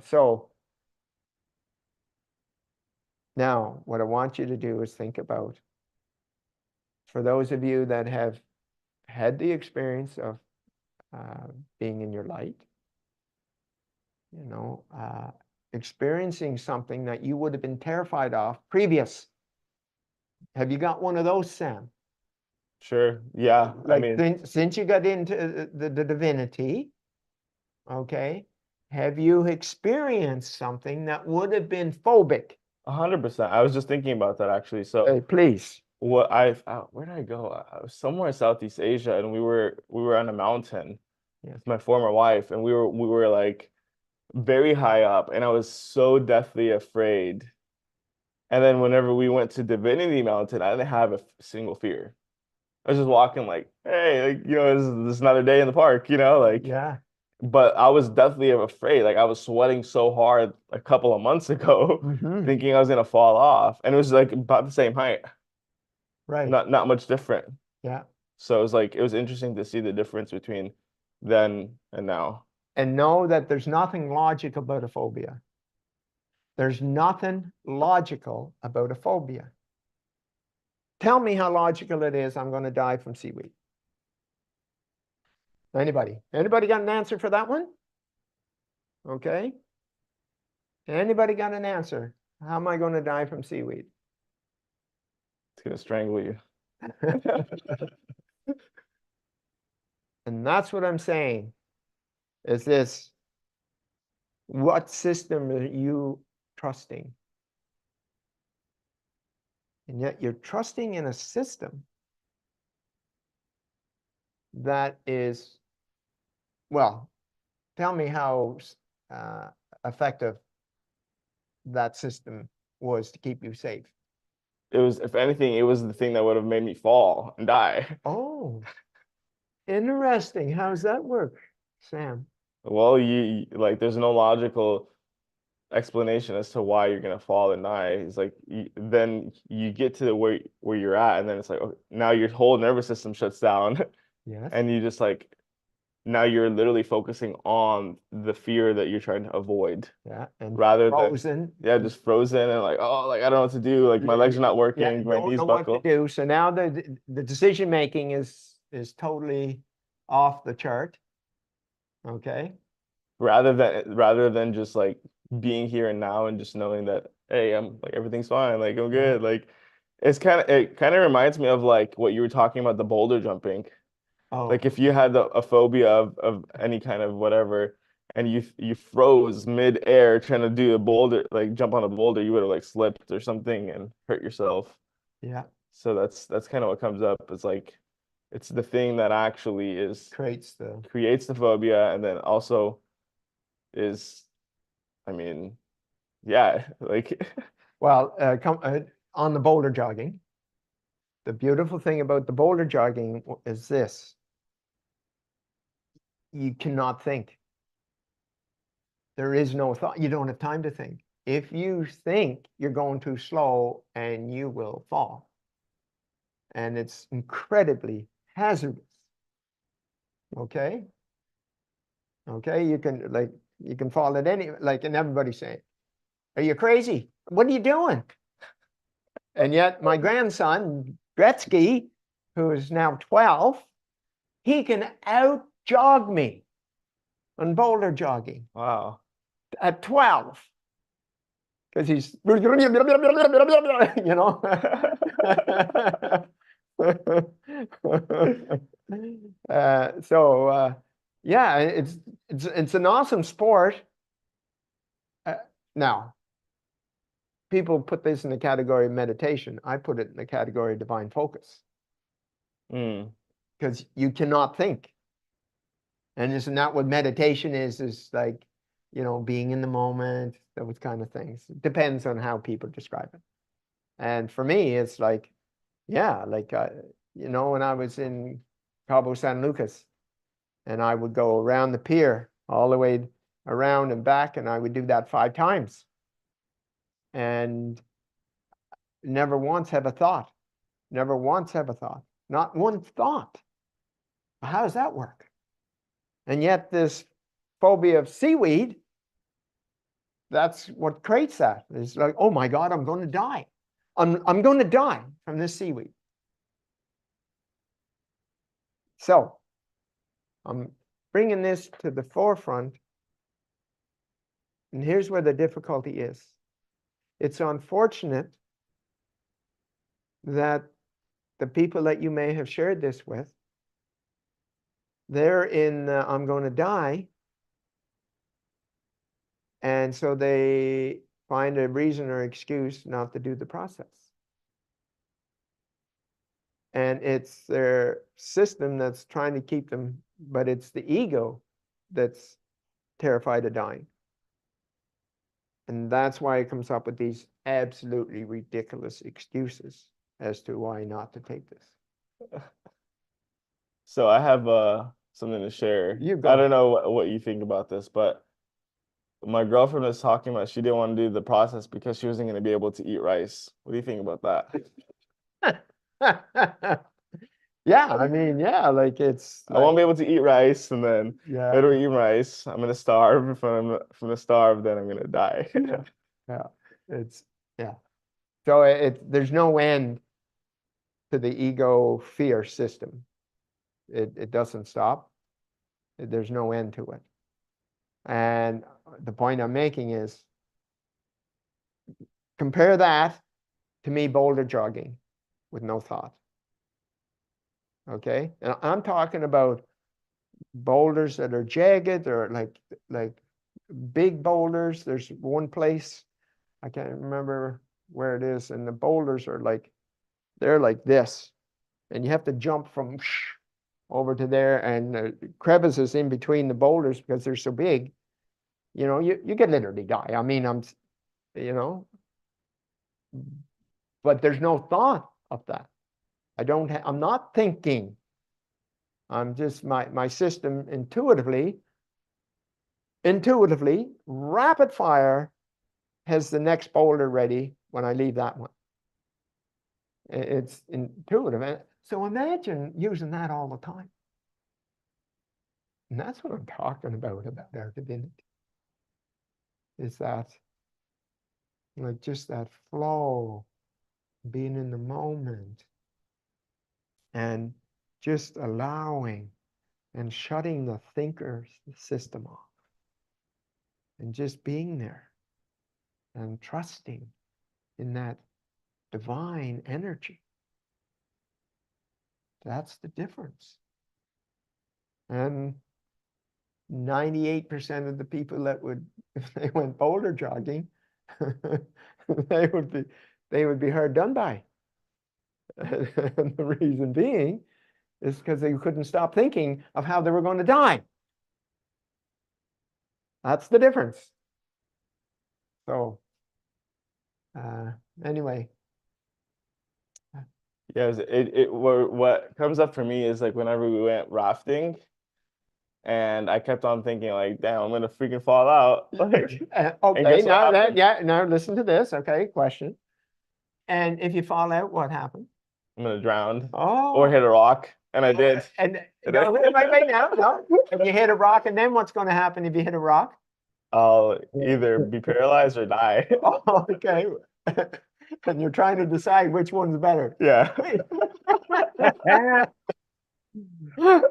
So now what I want you to do is think about, for those of you that have had the experience of being in your light, experiencing something that you would have been terrified of previous. Have you got one of those, Sam? Sure. Yeah. I Like mean, since you got into the divinity, okay, have you experienced something that would have been phobic? 100%. I was just thinking about that actually. So Hey, please. what where did I go? I was somewhere in Southeast Asia and we were on a mountain Yes. with my former wife and we were like very high up and I was so deathly afraid. And then whenever we went to Divinity Mountain, I didn't have a single fear. I was just walking like, hey, like, this is another day in the park, like, Yeah. but I was deathly afraid. Like I was sweating so hard a couple of months ago, Mm-hmm. thinking I was gonna fall off. And it was like about the same height, Right. not much different. Yeah. So it was interesting to see the difference between then and now. And know that there's nothing logical about a phobia. There's nothing logical about a phobia. Tell me how logical it is I'm going to die from seaweed. Anybody? Anybody got an answer for that one? Okay. Anybody got an answer? How am I going to die from seaweed? It's gonna strangle you. And that's what I'm saying, is this, what system are you trusting? And yet you're trusting in a system that is, well, tell me how effective that system was to keep you safe. It was, if anything, it was the thing that would have made me fall and die. Oh, interesting. How does that work, Sam? Well, like there's no logical explanation as to why you're gonna fall and die. It's like then you get to where you're at, and then it's like okay, now your whole nervous system shuts down, Yes. and you just like now you're literally focusing on the fear that you're trying to avoid, Yeah. And rather than frozen. just frozen and like oh like I don't know what to do, like my legs are not Yeah, working, my don't knees know what to buckle. do. So now the decision making is totally off the chart. Okay. Rather than just like being here and now and just knowing that hey I'm like everything's fine like I'm Yeah. good like it kind of reminds me of like what you were talking about the boulder jumping. Oh, Like if you had a phobia of any kind of whatever and you froze mid-air trying to do a boulder like jump on a boulder you would have like slipped or something and hurt yourself. yeah. So that's kind of what comes up. It's like it's the thing that actually creates the phobia and then also is I mean yeah like Well, on the boulder jogging, the beautiful thing about the boulder jogging is this: you cannot think. There is no thought. You don't have time to think. If you think, you're going too slow and you will fall. And it's incredibly hazardous. Okay? Okay, you can fall at any, like, and everybody's saying, are you crazy? What are you doing? And yet my grandson, Gretzky, who is now 12, he can out jog me on boulder jogging wow. at 12 because he's, you know. Yeah, it's an awesome sport. Now, people put this in the category of meditation. I put it in the category of divine focus. Because you cannot think. And isn't that what meditation is like, being in the moment, those kind of things. It depends on how people describe it. And for me, it's like, yeah, like, when I was in Cabo San Lucas, and I would go around the pier all the way around and back, and I would do that 5 times. And never once have a thought. Never once have a thought. Not one thought. How does that work? And yet this phobia of seaweed, that's what creates that. It's like, oh my God, I'm going to die. I'm going to die from this seaweed. So I'm bringing this to the forefront. And here's where the difficulty is. It's unfortunate that the people that you may have shared this with, they're in I'm going to die. And so they find a reason or excuse not to do the process. And it's their system that's trying to keep them, but it's the ego that's terrified of dying. And that's why it comes up with these absolutely ridiculous excuses as to why not to take this. So I have something to share. You go. I don't know what you think about this, but my girlfriend was talking about she didn't want to do the process because she wasn't going to be able to eat rice. What do you think about that? Yeah, I mean, yeah, like it's I won't be able to eat rice, and then yeah. if I don't eat rice, I'm gonna starve. If I'm gonna starve, then I'm gonna die. Yeah, it's yeah. So there's no end to the ego fear system. It doesn't stop. There's no end to it. And the point I'm making is compare that to me boulder jogging with no thought. Okay, and I'm talking about boulders that are jagged or like big boulders. There's one place, I can't remember where it is, and the boulders are like, they're like this, and you have to jump from over to there, and crevices in between the boulders because they're so big. You could literally die. I mean, but there's no thought of that. I'm not thinking. I'm just my system intuitively, rapid fire has the next boulder ready when I leave that one. It's intuitive. And so imagine using that all the time. And that's what I'm talking about our divinity. Is that like just that flow, being in the moment, and just allowing and shutting the thinker system off, and just being there and trusting in that divine energy. That's the difference. And 98% of the people that would, if they went boulder jogging, they would be hard done by. And the reason being is because they couldn't stop thinking of how they were going to die. That's the difference. So anyway. Yeah, what comes up for me is like whenever we went rafting, and I kept on thinking like, damn, I'm gonna freaking fall out. Like, okay, now listen to this. Okay, question. And if you fall out, what happened? I'm gonna drown. Oh. Or hit a rock, and I did. And no, wait, no. If you hit a rock, and then what's going to happen if you hit a rock? I'll either be paralyzed or die. Oh, okay. And you're trying to decide which one's better. Yeah. Would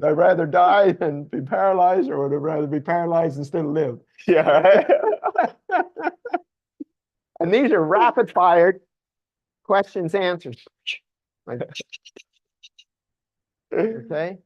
I rather die than be paralyzed, or would I rather be paralyzed and still live? Yeah, right. And these are rapid fire questions, answers. Okay.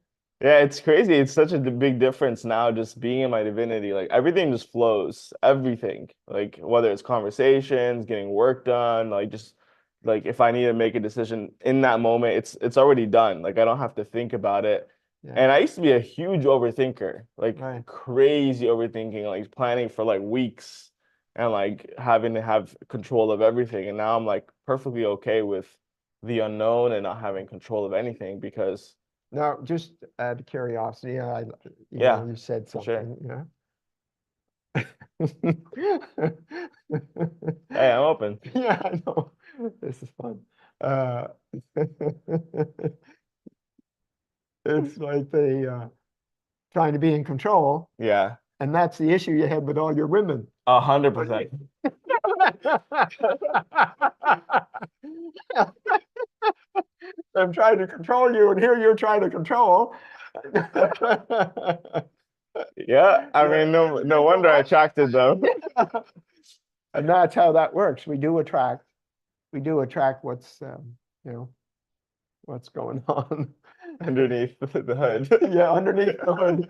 Yeah, it's crazy. It's such a big difference now just being in my divinity. Like everything just flows. Everything. Like whether it's conversations, getting work done, like just like if I need to make a decision in that moment, it's already done. Like I don't have to think about it. Yeah, And I used to be a huge overthinker, like right. crazy overthinking, like planning for like weeks and like having to have control of everything. And now I'm like perfectly okay with the unknown and not having control of anything because Now, just out of curiosity, yeah, you said for sure. something, Hey, I'm open. Yeah, I know. This is fun. Uh, it's like trying to be in control, Yeah, and that's the issue you had with all your women. 100%. I'm trying to control you, and here you're trying to control. Yeah, I mean, no wonder I attracted them. And that's how that works. We do attract what's what's going on Underneath the hood. yeah, underneath the hood.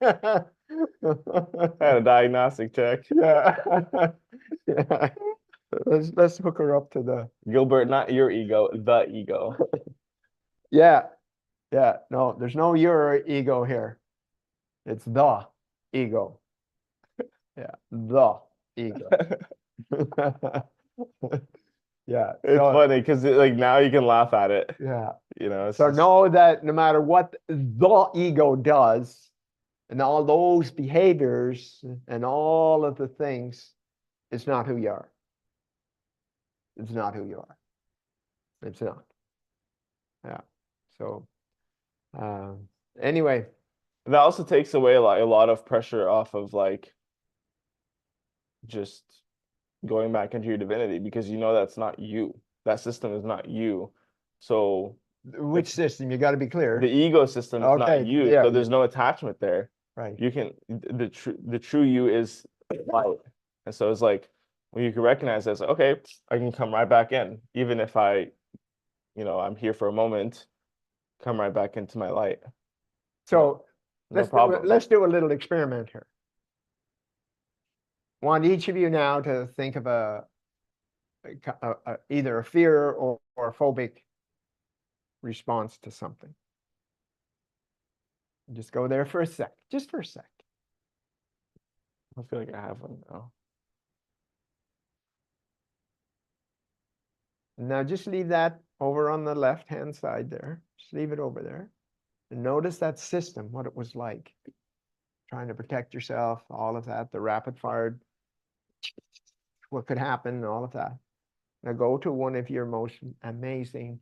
I had a diagnostic check. Yeah. Yeah. Let's hook her up to the Gilbert, not your ego, the ego. yeah. Yeah. No, there's no your ego here. It's the ego. Yeah. The ego. Yeah. It's So funny because like now you can laugh at it. yeah. You know, it's So just know that no matter what the ego does and all those behaviors and all of the things, it's not who you are. It's not who you are. It's not. Yeah. So um, anyway, that also takes away like a lot of pressure off of like just going back into your divinity because you know that's not you. That system is not you. So which system? You got to be the clear. ego system is not Okay. you. Yeah. So there's no attachment there. Right. You can the true you is light. And so it's like when you can recognize that, it's like, okay, I can come right back in, even if I'm here for a moment, come right back into my light. So No problem. let's do a little experiment here. Want each of you now to think of either a fear or a phobic response to something. Just go there for a sec, just for a sec. I feel like I have one now. Now just leave that over on the left-hand side there. Just leave it over there. And notice that system, what it was like. Trying to protect yourself, all of that, the rapid fire, what could happen, all of that. Now go to one of your most amazing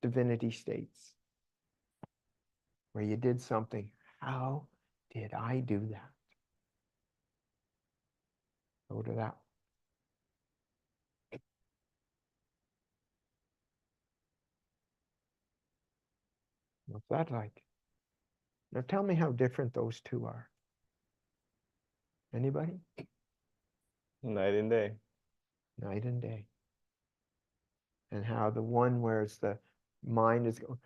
divinity states where you did something. How did I do that? Go to that. What's that like? Now tell me how different those two are. Anybody? Night and day. Night and day. And how the one where it's the mind is going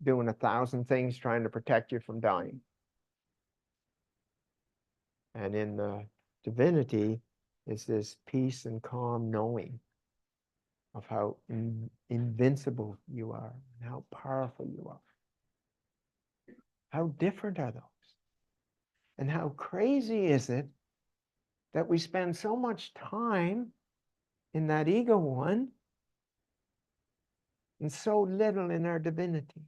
doing 1,000 things trying to protect you from dying. And in the divinity is this peace and calm knowing of how invincible you are and how powerful you are. How different are those? And how crazy is it that we spend so much time in that ego one and so little in our divinity?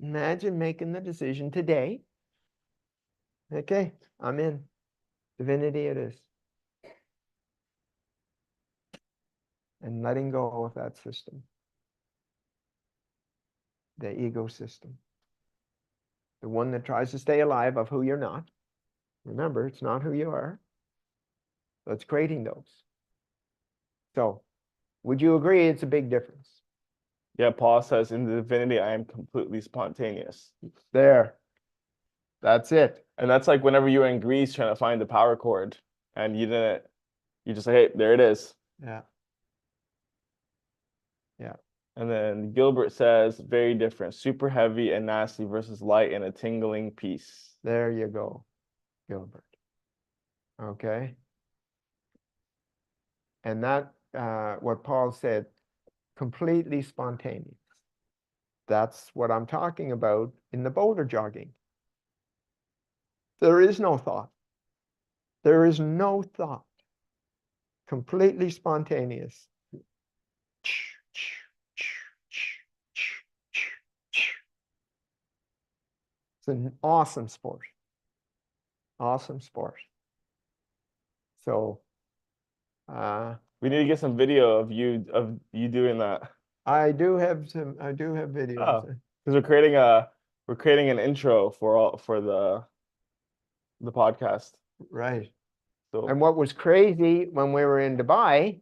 Imagine making the decision today. Okay, I'm in. Divinity it is. And letting go of that system. The ego system. The one that tries to stay alive of who you're not. Remember, it's not who you are. So it's creating those. So, would you agree it's a big difference? Yeah, Paul says in the divinity, I am completely spontaneous. There. That's it. And that's like whenever you were in Greece trying to find the power cord and you just say, hey, there it is. Yeah. Yeah. And then Gilbert says, very different. Super heavy and nasty versus light and a tingling piece. There you go, Gilbert. Okay. And that, what Paul said, completely spontaneous. That's what I'm talking about in the boulder jogging. There is no thought. There is no thought. Completely spontaneous. It's an awesome sport. Awesome sport. So we need to get some video of you doing that. I do have videos. Oh, because we're creating an intro for the podcast. Right. So And what was crazy when we were in Dubai,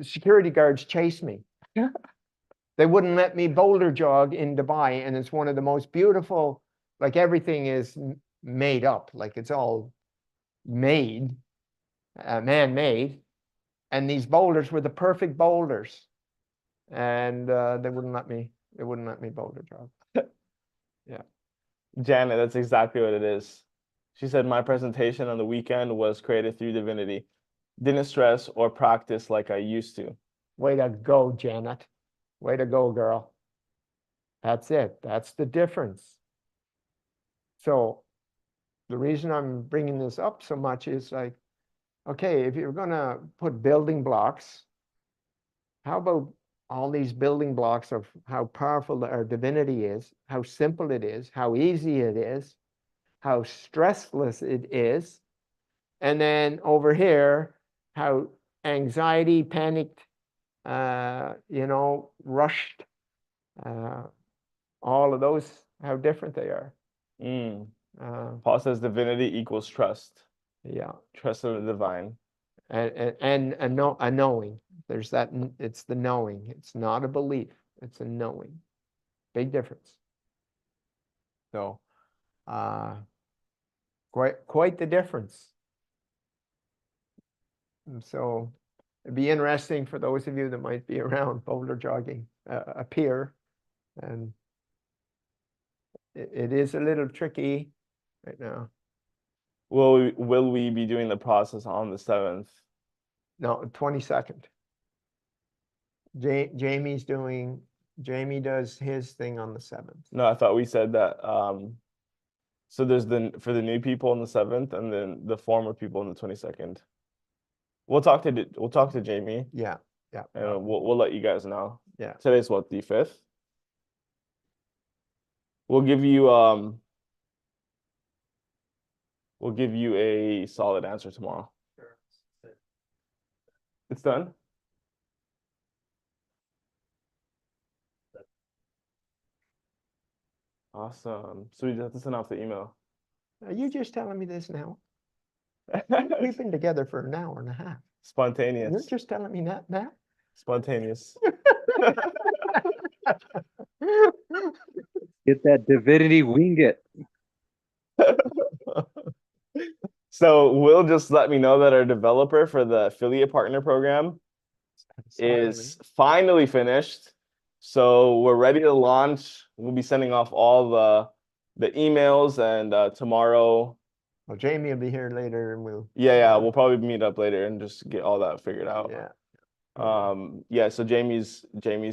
security guards chased me. They wouldn't let me boulder jog in Dubai, and it's one of the most beautiful, like everything is made up, like it's all made, man-made, and these boulders were the perfect boulders, and they wouldn't let me boulder jog. Yeah. Janet, that's exactly what it is. She said my presentation on the weekend was created through Divinity. Didn't stress or practice like I used to. Way to go, Janet. Way to go, girl. That's it. That's the difference. So the reason I'm bringing this up so much is like, okay, if you're going to put building blocks, how about all these building blocks of how powerful our divinity is, how simple it is, how easy it is, how stressless it is, and then over here, how anxiety, panicked, rushed, all of those, how different they are. Paul says divinity equals trust. Yeah. Trust in the divine. And a knowing. There's that, it's the knowing. It's not a belief. It's a knowing. Big difference. So, quite the difference. And so it'd be interesting for those of you that might be around boulder jogging, a pier, and it is a little tricky right now. Will we be doing the process on the 7th? No, 22nd. Jamie does his thing on the 7th. No, I thought we said that. So there's for the new people on the 7th, and then the former people on the 22nd. We'll talk to Jamie. Yeah, yeah. And we'll let you guys know. Yeah. Today's what, the 5th? We'll give you a solid answer tomorrow. Sure. It's done? Awesome. So we just have to send off the email. Are you just telling me this now? We've been together for an hour and a half. Spontaneous. You're just telling me that now? Spontaneous. Get that divinity, wing it. So Will just let me know that our developer for the affiliate partner program is finally finished. So we're ready to launch. We'll be sending off all the emails, and tomorrow. Well, Jamie will be here later, and we'll. Yeah, we'll probably meet up later and just get all that figured out. Yeah. So Jamie's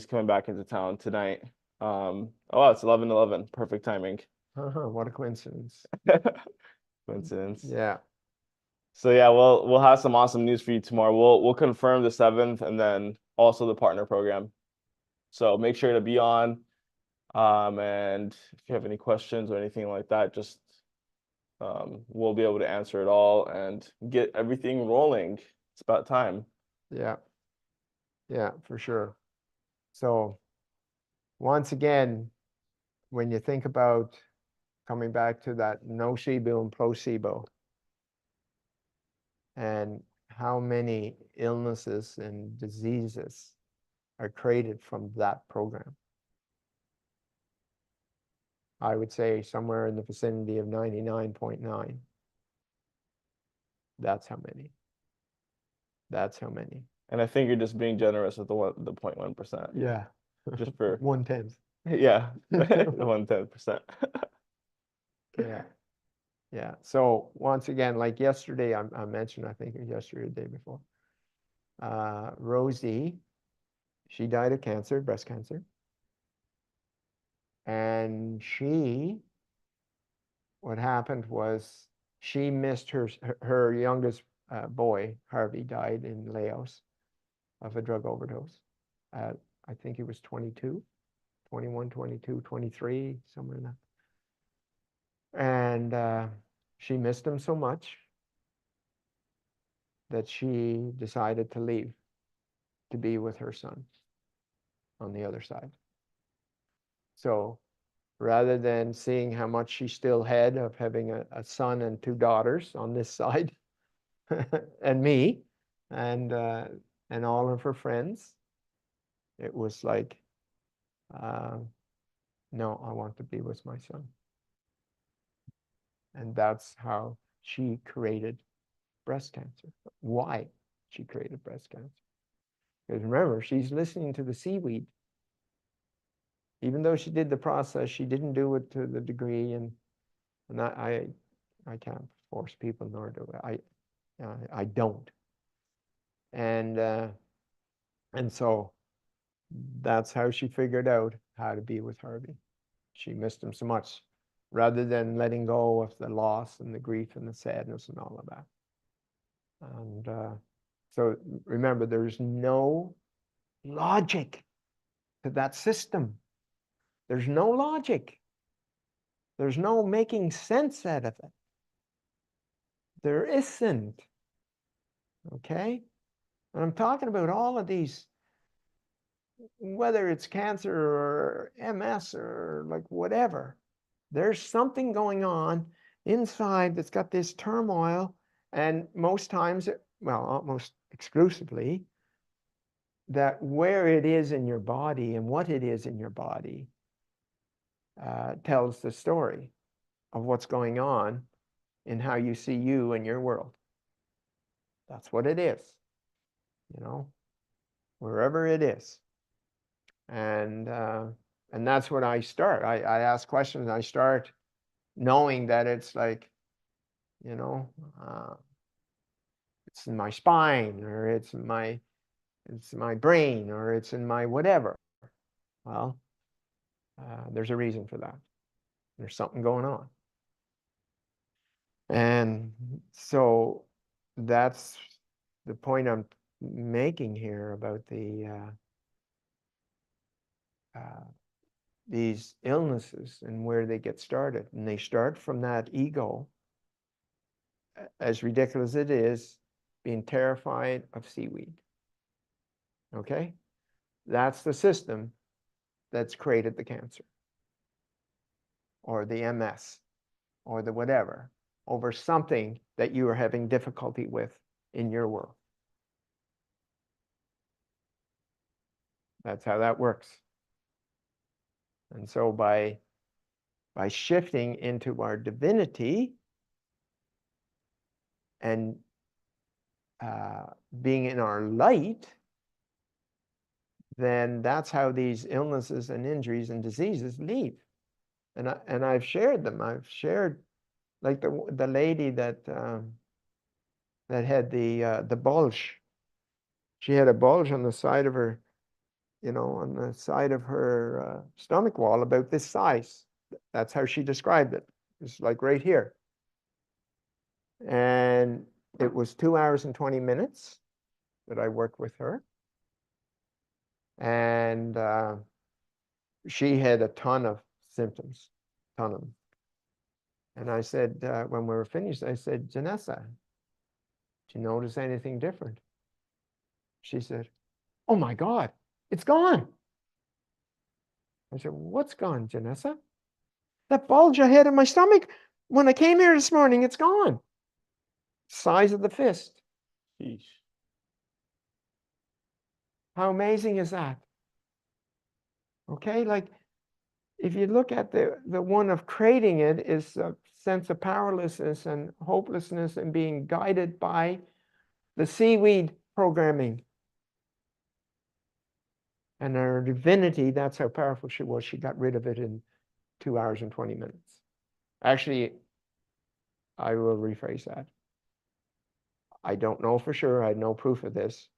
coming back into town tonight. Oh wow, it's 11:11. Perfect timing. What a coincidence. Coincidence. Yeah. So yeah, we'll have some awesome news for you tomorrow. We'll confirm the 7th and then also the partner program. So make sure to be on. And if you have any questions or anything like that, just we'll be able to answer it all and get everything rolling. It's about time. Yeah. Yeah, for sure. So once again, when you think about coming back to that nocebo and placebo, and how many illnesses and diseases are created from that program, I would say somewhere in the vicinity of 99.9. That's how many. That's how many. And I think you're just being generous with the 0.1%. Yeah. Just for 1/10. yeah, the 1/10%. Yeah. Yeah. So once again, like yesterday, I mentioned, I think it was yesterday or the day before, Rosie, she died of cancer, breast cancer. And what happened was she missed her youngest boy, Harvey, died in Laos of a drug overdose. I think he was 22, 21, 22, 23, somewhere in that. And she missed him so much that she decided to leave to be with her son on the other side. So rather than seeing how much she still had of having a son and 2 daughters on this side, and me, and all of her friends, it was like, no, I want to be with my son. And that's how she created breast cancer. Why she created breast cancer? Because remember, she's listening to the seaweed. Even though she did the process, she didn't do it to the degree, and I can't force people, nor do I don't. And so that's how she figured out how to be with Harvey. She missed him so much, rather than letting go of the loss and the grief and the sadness and all of that. And so remember, there's no logic to that system. There's no logic. There's no making sense out of it. There isn't. Okay? And I'm talking about all of these, whether it's cancer or MS or like whatever, there's something going on inside that's got this turmoil, and most times, well, almost exclusively, that where it is in your body and what it is in your body tells the story of what's going on in how you see you and your world. That's what it is, wherever it is. And that's what I start. I ask questions. I start knowing that it's like, it's in my spine, or it's in my brain, or it's in my whatever. Well, there's a reason for that. There's something going on. And so that's the point I'm making here about these illnesses and where they get started. And they start from that ego, as ridiculous as it is, being terrified of seaweed. Okay? That's the system that's created the cancer, or the MS, or the whatever, over something that you are having difficulty with in your world. That's how that works. And so by shifting into our divinity and being in our light, then that's how these illnesses and injuries and diseases leave. And I've shared them. I've shared, like the lady that had the bulge. She had a bulge on the side of her, on the side of her stomach wall, about this size. That's how she described it. It's like right here. And it was 2 hours and 20 minutes that I worked with her. And she had a ton of symptoms, ton of them. And I said, when we were finished, I said, Janessa, did you notice anything different? She said, oh my God, it's gone. I said, what's gone, Janessa? That bulge I had in my stomach when I came here this morning, it's gone. Size of the fist. Sheesh. How amazing is that? Okay, like if you look at the one of creating it, is a sense of powerlessness and hopelessness and being guided by the seaweed programming. And her divinity, that's how powerful she was. She got rid of it in 2 hours and 20 minutes. Actually, I will rephrase that. I don't know for sure. I had no proof of this,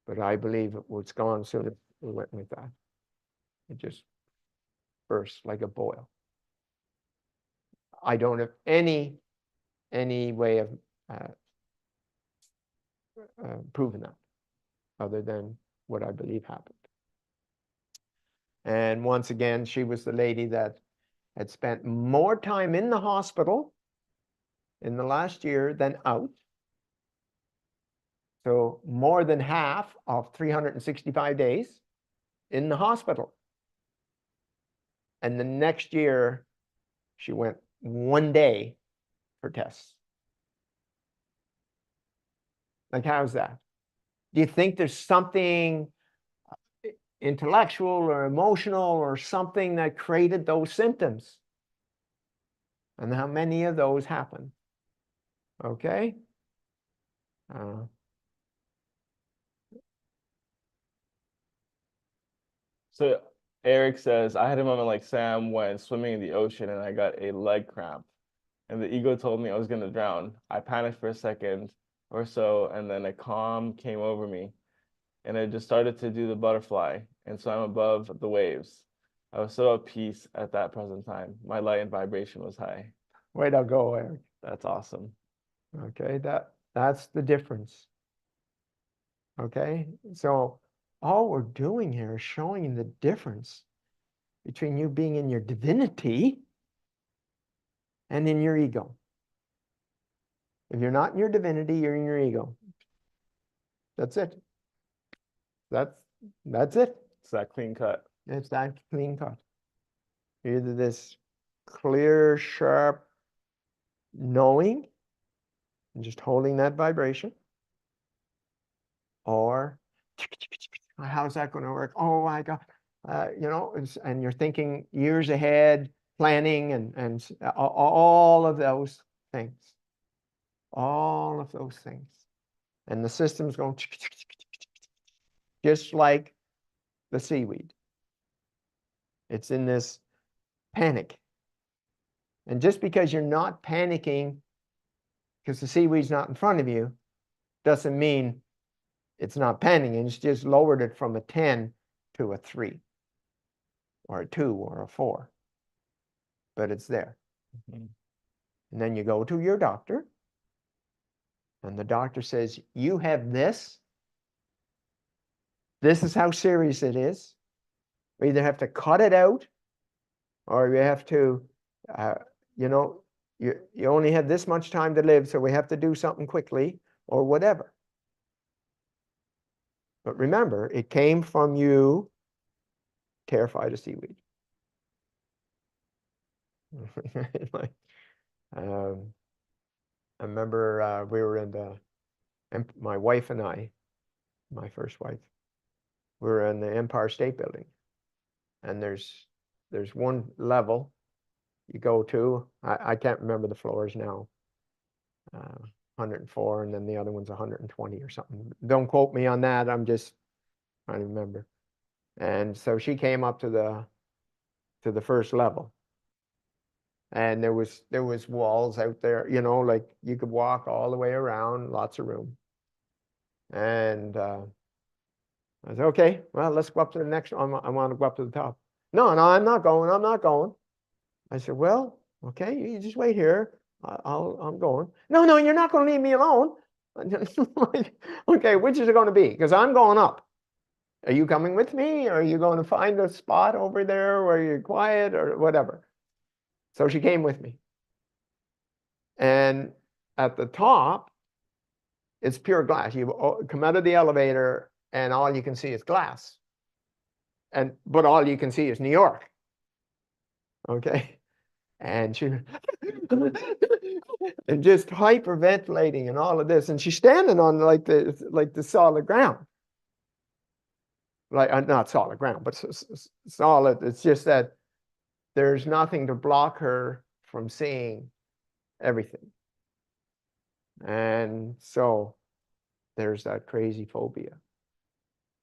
but I believe it was gone soon as we went with that. It just burst like a boil. I don't have any way of proving that other than what I believe happened. And once again, she was the lady that had spent more time in the hospital in the last year than out. So more than half of 365 days in the hospital. And the next year, she went 1 day for tests. Like, how's that? Do you think there's something intellectual or emotional or something that created those symptoms? And how many of those happen? Okay. So Eric says, I had a moment like Sam when swimming in the ocean and I got a leg cramp. And the ego told me I was going to drown. I panicked for a second or so, and then a calm came over me. And I just started to do the butterfly. And so I'm above the waves. I was so at peace at that present time. My light and vibration was high. Way to go, Eric. That's awesome. Okay, that's the difference. Okay, so all we're doing here is showing you the difference between you being in your divinity and in your ego. If you're not in your divinity, you're in your ego. That's it. That's it. It's that clean cut. It's that clean cut. Either this clear, sharp knowing and just holding that vibration, or how's that going to work? Oh my God, you know, and you're thinking years ahead, planning and all of those things, all of those things, and the system's going just like the seaweed. It's in this panic, and just because you're not panicking because the seaweed's not in front of you doesn't mean it's not panicking. It's just lowered it from a 10 to a 3 or a 2 or a 4, but it's there. Mm-hmm. And then you go to your doctor, and the doctor says, you have this. This is how serious it is. We either have to cut it out, or you have to, you know, you only have this much time to live, so we have to do something quickly, or whatever. But remember, it came from you terrified of seaweed. Like, I remember we were in the, my wife and I, my first wife, we were in the Empire State Building, and there's one level you go to. I can't remember the floors now. 104, and then the other one's 120 or something. Don't quote me on that. I'm just trying to remember. And so she came up to the first level, and there was walls out there, you know, like you could walk all the way around, lots of room. And I said, okay, well, let's go up to the next one. I want to go up to the top. No, I'm not going. I'm not going. I said, well, okay, you just wait here. I'm going. No, you're not going to leave me alone. Okay, which is it going to be? Because I'm going up. Are you coming with me? Or are you going to find a spot over there where you're quiet or whatever? So she came with me. And at the top, it's pure glass. You come out of the elevator and all you can see is glass. But all you can see is New York. Okay. And she and just hyperventilating and all of this. And she's standing on like the solid ground. Like not solid ground, but solid. It's just that there's nothing to block her from seeing everything. And so there's that crazy phobia.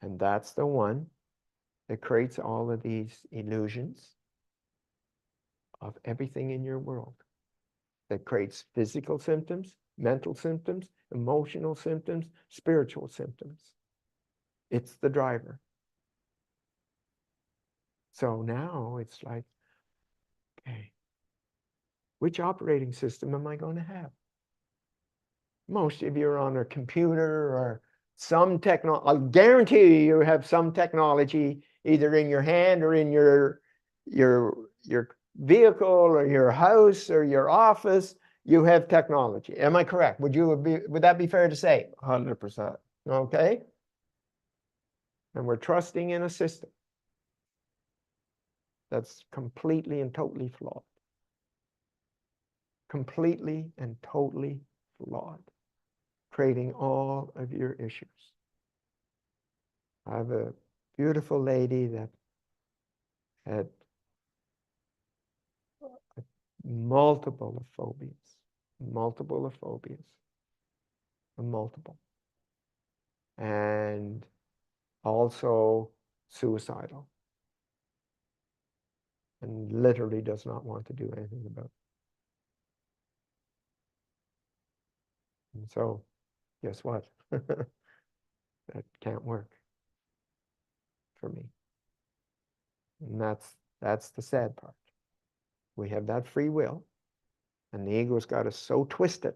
And that's the one that creates all of these illusions of everything in your world, that creates physical symptoms, mental symptoms, emotional symptoms, spiritual symptoms. It's the driver. So now it's like, okay, which operating system am I going to have? Most of you are on a computer or some technology. I'll guarantee you have some technology either in your hand or in your vehicle or your house or your office. You have technology. Am I correct? Would that be fair to say? 100%. Okay. And we're trusting in a system that's completely and totally flawed. Completely and totally flawed, creating all of your issues. I have a beautiful lady that had multiple phobias, and also suicidal, and literally does not want to do anything about it. And so, guess what? That can't work for me. And that's the sad part. We have that free will, and the ego's got us so twisted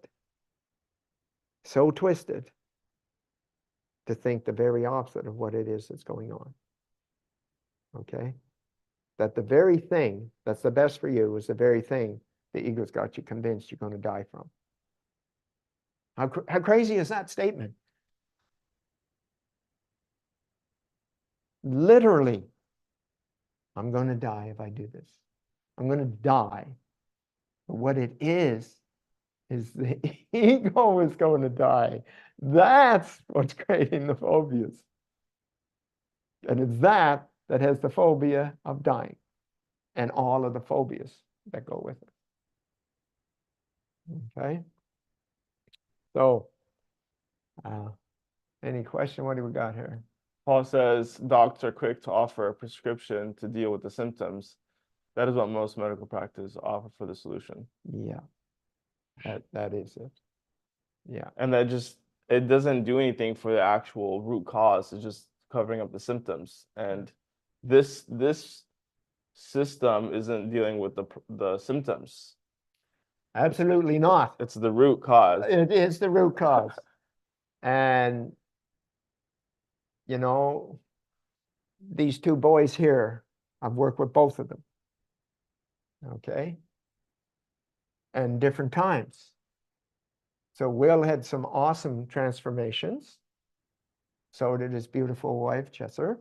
to think the very opposite of what it is that's going on. Okay? That the very thing that's the best for you is the very thing the ego's got you convinced you're going to die from. How crazy is that statement? Literally, I'm going to die if I do this. I'm going to die. But what it is the ego is going to die. That's what's creating the phobias. And it's that has the phobia of dying and all of the phobias that go with it. Okay? So, any question? What do we got here? Paul says, docs are quick to offer a prescription to deal with the symptoms. That is what most medical practice offer for the solution. Yeah, that is it. Yeah. And it doesn't do anything for the actual root cause. It's just covering up the symptoms. And this system isn't dealing with the symptoms. Absolutely not. It's the root cause. It is the root cause. And, you know, these two boys here, I've worked with both of them. Okay? And different times. So Will had some awesome transformations. So did his beautiful wife, Chesser.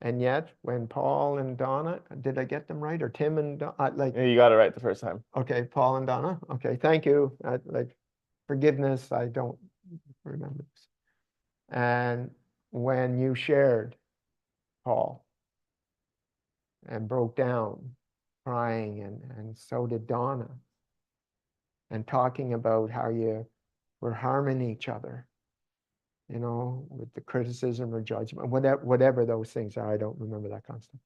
And yet, when Paul and Donna, did I get them right? Or Tim and Donna, Yeah, you got it right the first time. Okay, Paul and Donna. Okay, thank you. Forgiveness, I don't remember this. And when you shared, Paul, and broke down, crying, and so did Donna, and talking about how you were harming each other, you know, with the criticism or judgment, whatever those things are. I don't remember that kind of stuff.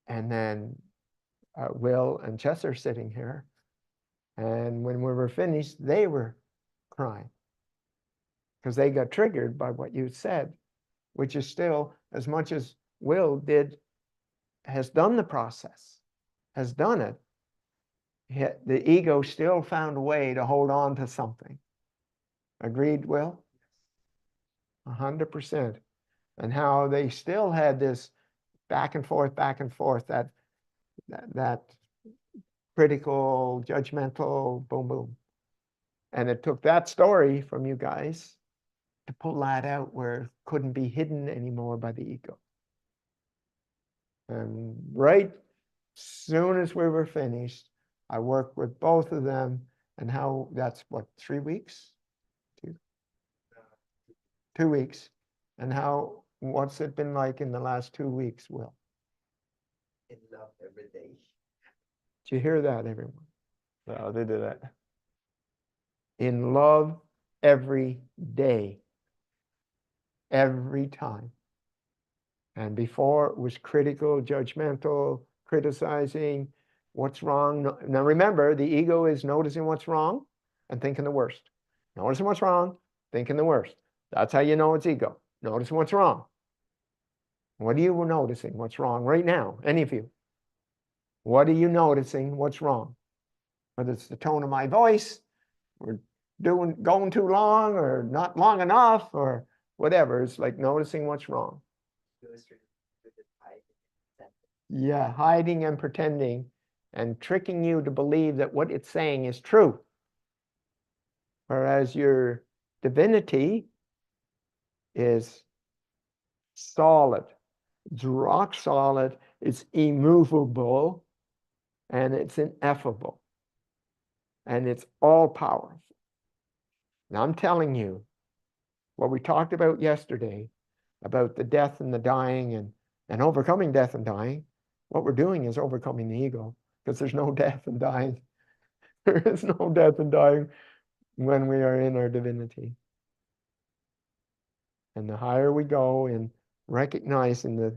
And then Will and Chesser sitting here, and when we were finished, they were crying because they got triggered by what you said, which is still, as much as Will has done the process, has done it, the ego still found a way to hold on to something. Agreed, Will? 100%. And how they still had this back and forth, that critical, judgmental, boom, boom. And it took that story from you guys to pull that out where it couldn't be hidden anymore by the ego. And right soon as we were finished, I worked with both of them, and how that's what, 3 weeks? 2 weeks. And what's it been like in the last 2 weeks, Will? In love every day. Did you hear that, everyone? No, they did that. In love every day. every time. And before it was critical, judgmental, criticizing what's wrong. Now remember, the ego is noticing what's wrong and thinking the worst. Noticing what's wrong, thinking the worst. That's how you know it's ego. Noticing what's wrong. What are you noticing what's wrong right now? Any of you? What are you noticing what's wrong? Whether it's the tone of my voice, or going too long, or not long enough, or whatever. It's like noticing what's wrong. Yeah, hiding and pretending and tricking you to believe that what it's saying is true. Whereas your divinity is solid. It's rock solid, it's immovable, and it's ineffable. And it's all powerful. Now I'm telling you, what we talked about yesterday, about the death and the dying and overcoming death and dying, what we're doing is overcoming the ego, because there's no death and dying. There is no death and dying when we are in our divinity. And the higher we go in recognizing the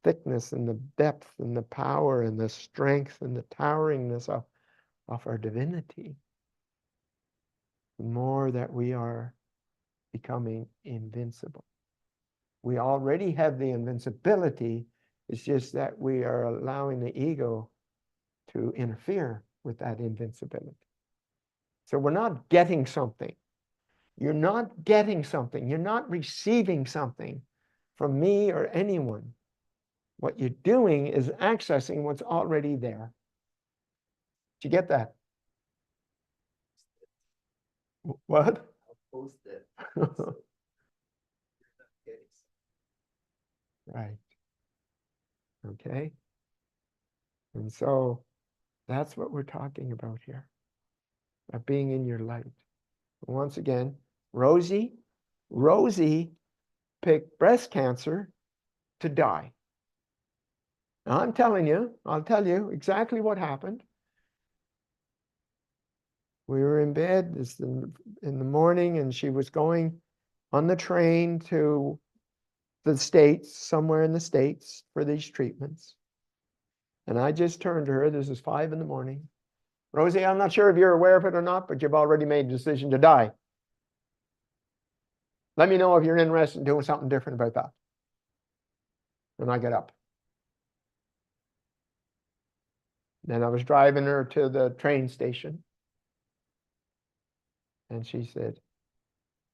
thickness and the depth and the power and the strength and the toweringness of our divinity, the more that we are becoming invincible. We already have the invincibility. It's just that we are allowing the ego to interfere with that invincibility. So we're not getting something. You're not getting something. You're not receiving something from me or anyone. What you're doing is accessing what's already there. Did you get that? What? Post it. Right. Okay. And so that's what we're talking about here, of being in your light. Once again, Rosie picked breast cancer to die. Now I'm telling you, I'll tell you exactly what happened. We were in bed in the morning, and she was going on the train to the States, somewhere in the States, for these treatments. And I just turned to her, this is 5 in the morning. Rosie, I'm not sure if you're aware of it or not, but you've already made a decision to die. Let me know if you're interested in doing something different about that. And I get up. Then I was driving her to the train station. And she said,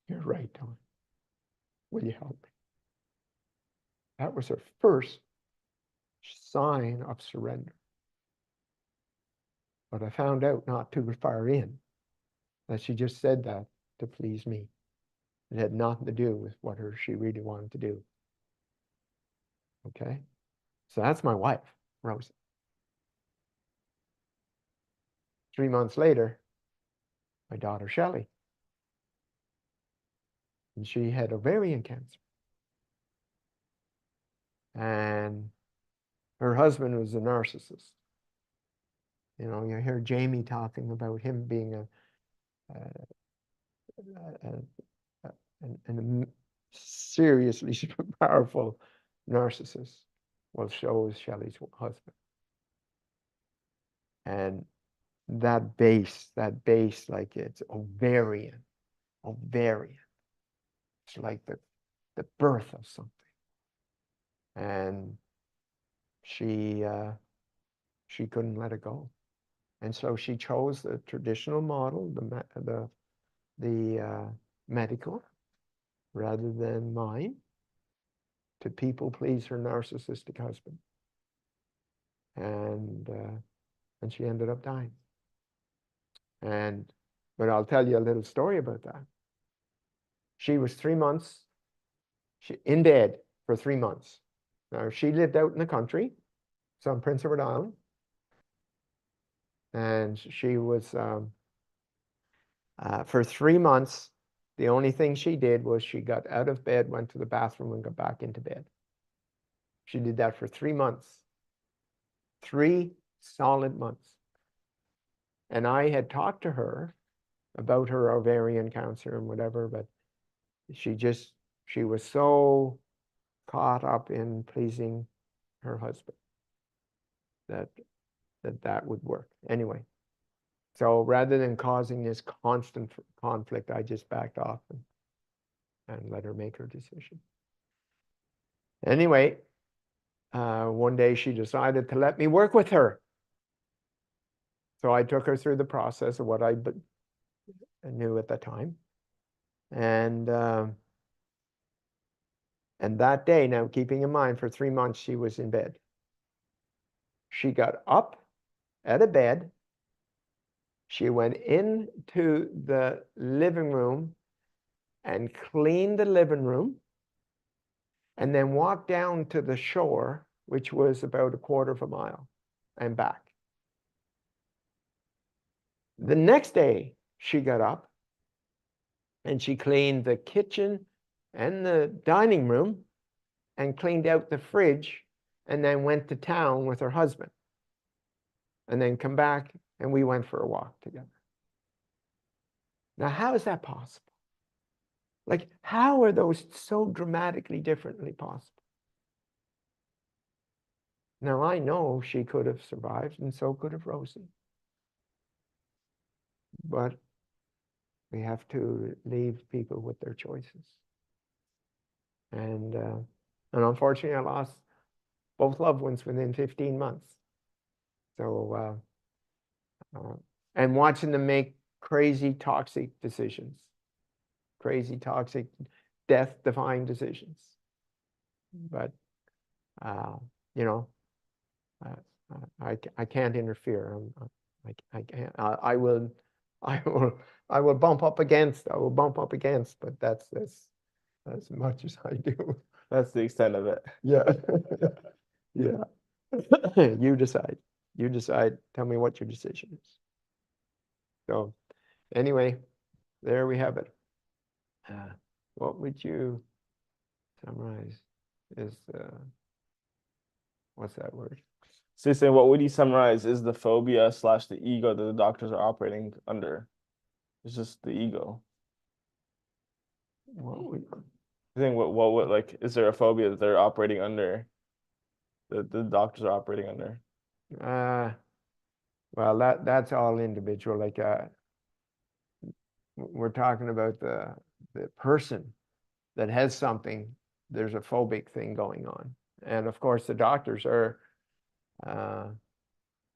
"You're right, Don. Will you help me?" That was her first sign of surrender. But I found out not too far in that she just said that to please me. It had nothing to do with what she really wanted to do. Okay? So that's my wife, Rosie. 3 months later, my daughter, Shelley. And she had ovarian cancer. And her husband was a narcissist. You know, you hear Jamie talking about him being a seriously powerful narcissist. Well, so is Shelley's husband. And that base, like it's ovarian. It's like the birth of something. And she couldn't let it go. And so she chose the traditional model, the medical, rather than mine, to people please her narcissistic husband. And she ended up dying. But I'll tell you a little story about that. She was 3 months in bed for 3 months. Now, she lived out in the country, so on Prince Edward Island. And she was, for 3 months, the only thing she did was she got out of bed, went to the bathroom, and got back into bed. She did that for 3 months. 3 solid months. And I had talked to her about her ovarian cancer and whatever, but she She was so caught up in pleasing her husband that would work. Anyway, so rather than causing this constant conflict, I just backed off and let her make her decision. Anyway, one day she decided to let me work with her. So I took her through the process of what I knew at the time. And that day, now keeping in mind, for 3 months she was in bed. She got up out of bed. She went into the living room and cleaned the living room, and then walked down to the shore, which was about 1/4 mile, and back. The next day, she got up and she cleaned the kitchen and the dining room and cleaned out the fridge, and then went to town with her husband, and then come back and we went for a walk together. Now, how is that possible? Like, how are those so dramatically differently possible? Now, I know she could have survived, and so could have Rosie. But we have to leave people with their choices. And unfortunately, I lost both loved ones within 15 months. So, and watching them make crazy, toxic decisions, crazy, toxic, death-defying decisions. But, you know, I can't interfere. I can't. I will bump up against. I will bump up against. But that's as much as I do. That's the extent of it. Yeah. Yeah. You decide. You decide. Tell me what your decision is. So, anyway, there we have it. What would you summarize? What's that word? So you're saying, what would you summarize is the phobia / the ego that the doctors are operating under? It's just the ego. What would, I think what would, like, is there a phobia that they're operating under, that the doctors are operating under? well, that's all individual. Like, we're talking about the person that has something. There's a phobic thing going on, and of course the doctors are,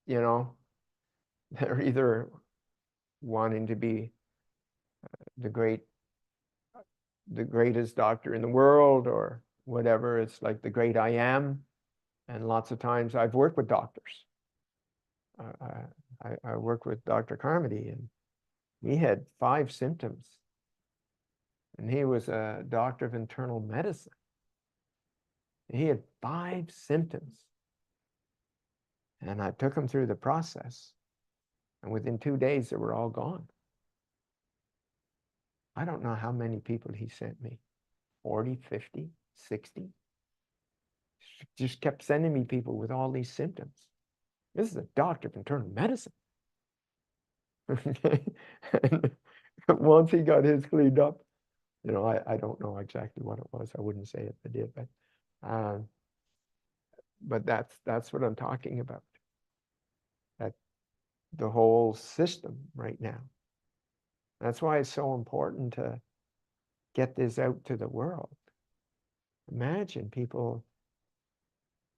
you know, they're either wanting to be the greatest doctor in the world or whatever. It's like the great I am. And lots of times I've worked with doctors. I worked with Dr. Carmody, and he had 5 symptoms. And he was a doctor of internal medicine. He had 5 symptoms. And I took him through the process. And within 2 days, they were all gone. I don't know how many people he sent me. 40, 50, 60. Just kept sending me people with all these symptoms. This is a doctor of internal medicine. And once he got his cleaned up, you know, I don't know exactly what it was. I wouldn't say if I did, but that's what I'm talking about. That the whole system right now. That's why it's so important to get this out to the world. Imagine people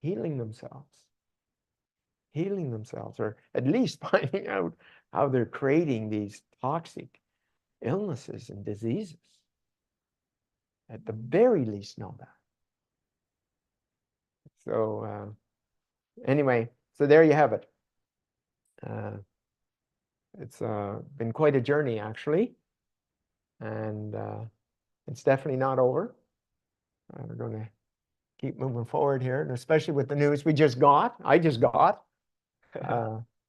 healing themselves, or at least finding out how they're creating these toxic illnesses and diseases. At the very least, know that. So anyway, so there you have it. It's been quite a journey, actually, and it's definitely not over. We're going to keep moving forward here, and especially with the news I just got.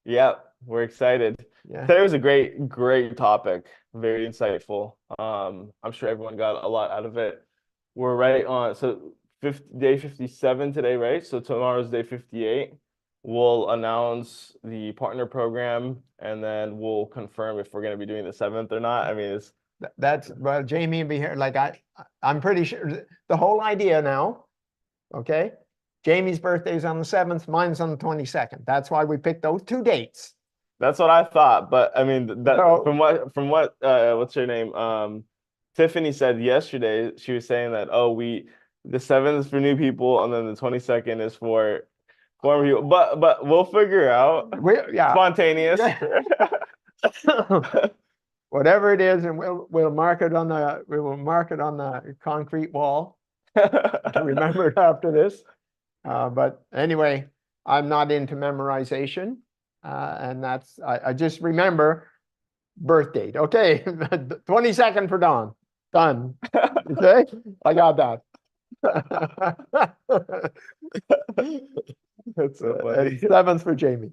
Yeah, we're excited. Yeah. Today was a great topic, very insightful. I'm sure everyone got a lot out of it. We're right on, so day 57 today, right? So tomorrow's day 58. We'll announce the partner program, and then we'll confirm if we're going to be doing the 7th or not. I mean, it's That's, well, Jamie will be here, like I'm pretty sure, the whole idea now, okay? Jamie's birthday is on the 7th, mine's on the 22nd. That's why we picked those 2 dates. That's what I thought, but I mean that So- from what what's her name? Tiffany said yesterday, she was saying that, oh, the 7th is for new people and then the 22nd is for former people. But we'll figure out. Yeah. Spontaneous. Whatever it is, and we'll mark it on the concrete wall to remember it after this. But anyway, I'm not into memorization, and I just remember birth date. Okay, 22nd for Dawn. Done. Okay, I got that. That's so funny. And 7th for Jamie.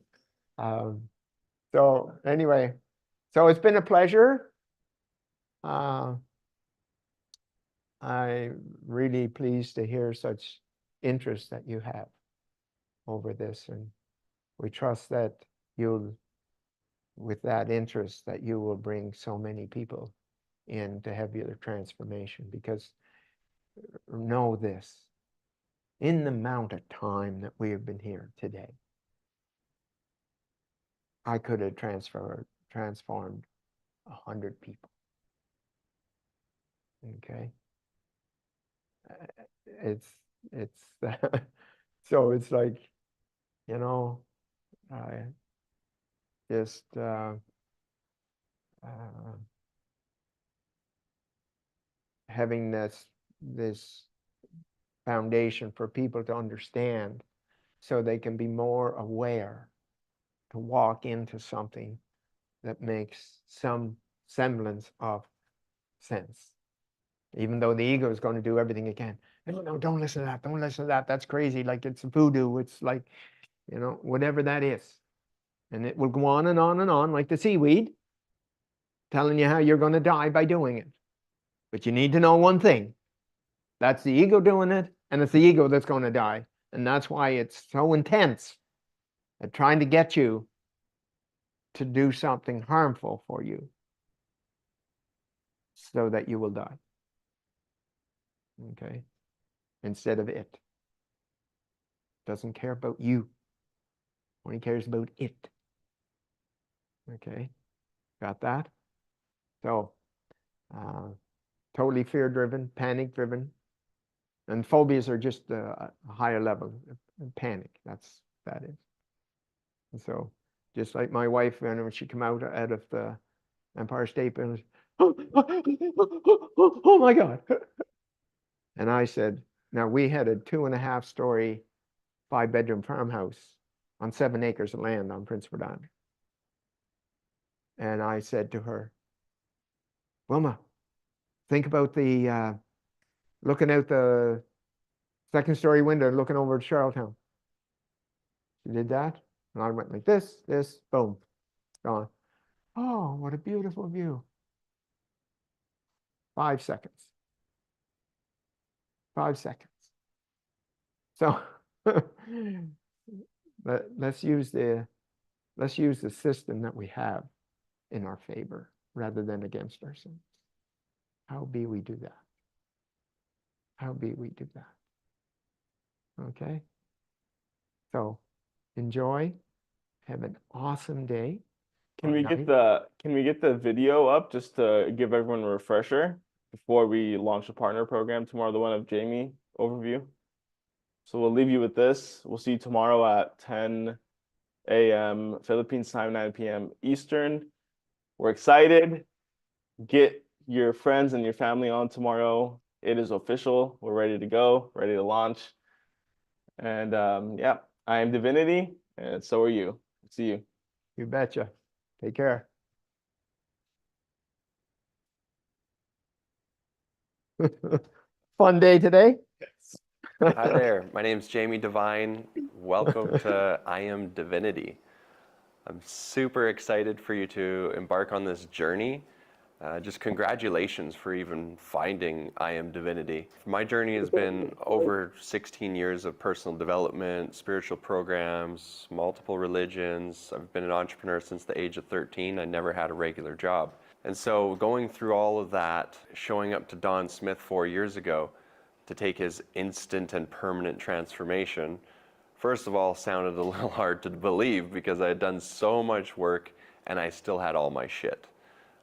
So anyway, so it's been a pleasure. I'm really pleased to hear such interest that you have over this, and we trust that with that interest, that you will bring so many people in to have your transformation. Because know this, in the amount of time that we have been here today, I could have transformed 100 people. Okay, it's so it's like, you know, I just having this foundation for people to understand, so they can be more aware to walk into something that makes some semblance of sense, even though the ego is going to do everything it can. No, don't listen to that, don't listen to that, that's crazy, like it's voodoo, it's like, you know, whatever that is. And it will go on and on and on, like the seaweed, telling you how you're going to die by doing it. But you need to know one thing, that's the ego doing it, and it's the ego that's going to die. And that's why it's so intense at trying to get you to do something harmful for you, so that you will die. Okay? Instead of it. Doesn't care about you. Only cares about it. Okay? Got that? So, totally fear-driven, panic-driven. And phobias are just a higher level of panic. That is. And so, just like my wife, when she came out of the Empire State Building, oh my God. And I said, now we had a 2.5-story, 5-bedroom farmhouse on 7 acres of land on Prince Edward Island. And I said to her, Wilma, think about the looking out the 2nd-story window, looking over at Charlottetown. She did that, and I went like this, boom, gone. Oh, what a beautiful view. 5 seconds. 5 seconds. So let's use the system that we have in our favor rather than against ourselves. How be we do that? How be we do that? Okay? So enjoy. Have an awesome day. Can we get the video up just to give everyone a refresher before we launch the partner program tomorrow, the one of Jamie overview? So we'll leave you with this. We'll see you tomorrow at 10 a.m. Philippines time, 9 p.m. Eastern. We're excited. Get your friends and your family on tomorrow. It is official. We're ready to go, ready to launch. And yeah, I am Divinity, and so are you. See you. You betcha. Take care. Fun day today? Hi there, my name is Jamie Devine. Welcome to I Am Divinity. I'm super excited for you to embark on this journey. Just congratulations for even finding I Am Divinity. My journey has been over 16 years of personal development, spiritual programs, multiple religions. I've been an entrepreneur since the age of 13. I never had a regular job. And so going through all of that, showing up to Don Smith 4 years ago to take his instant and permanent transformation, first of all, sounded a little hard to believe because I had done so much work and I still had all my shit.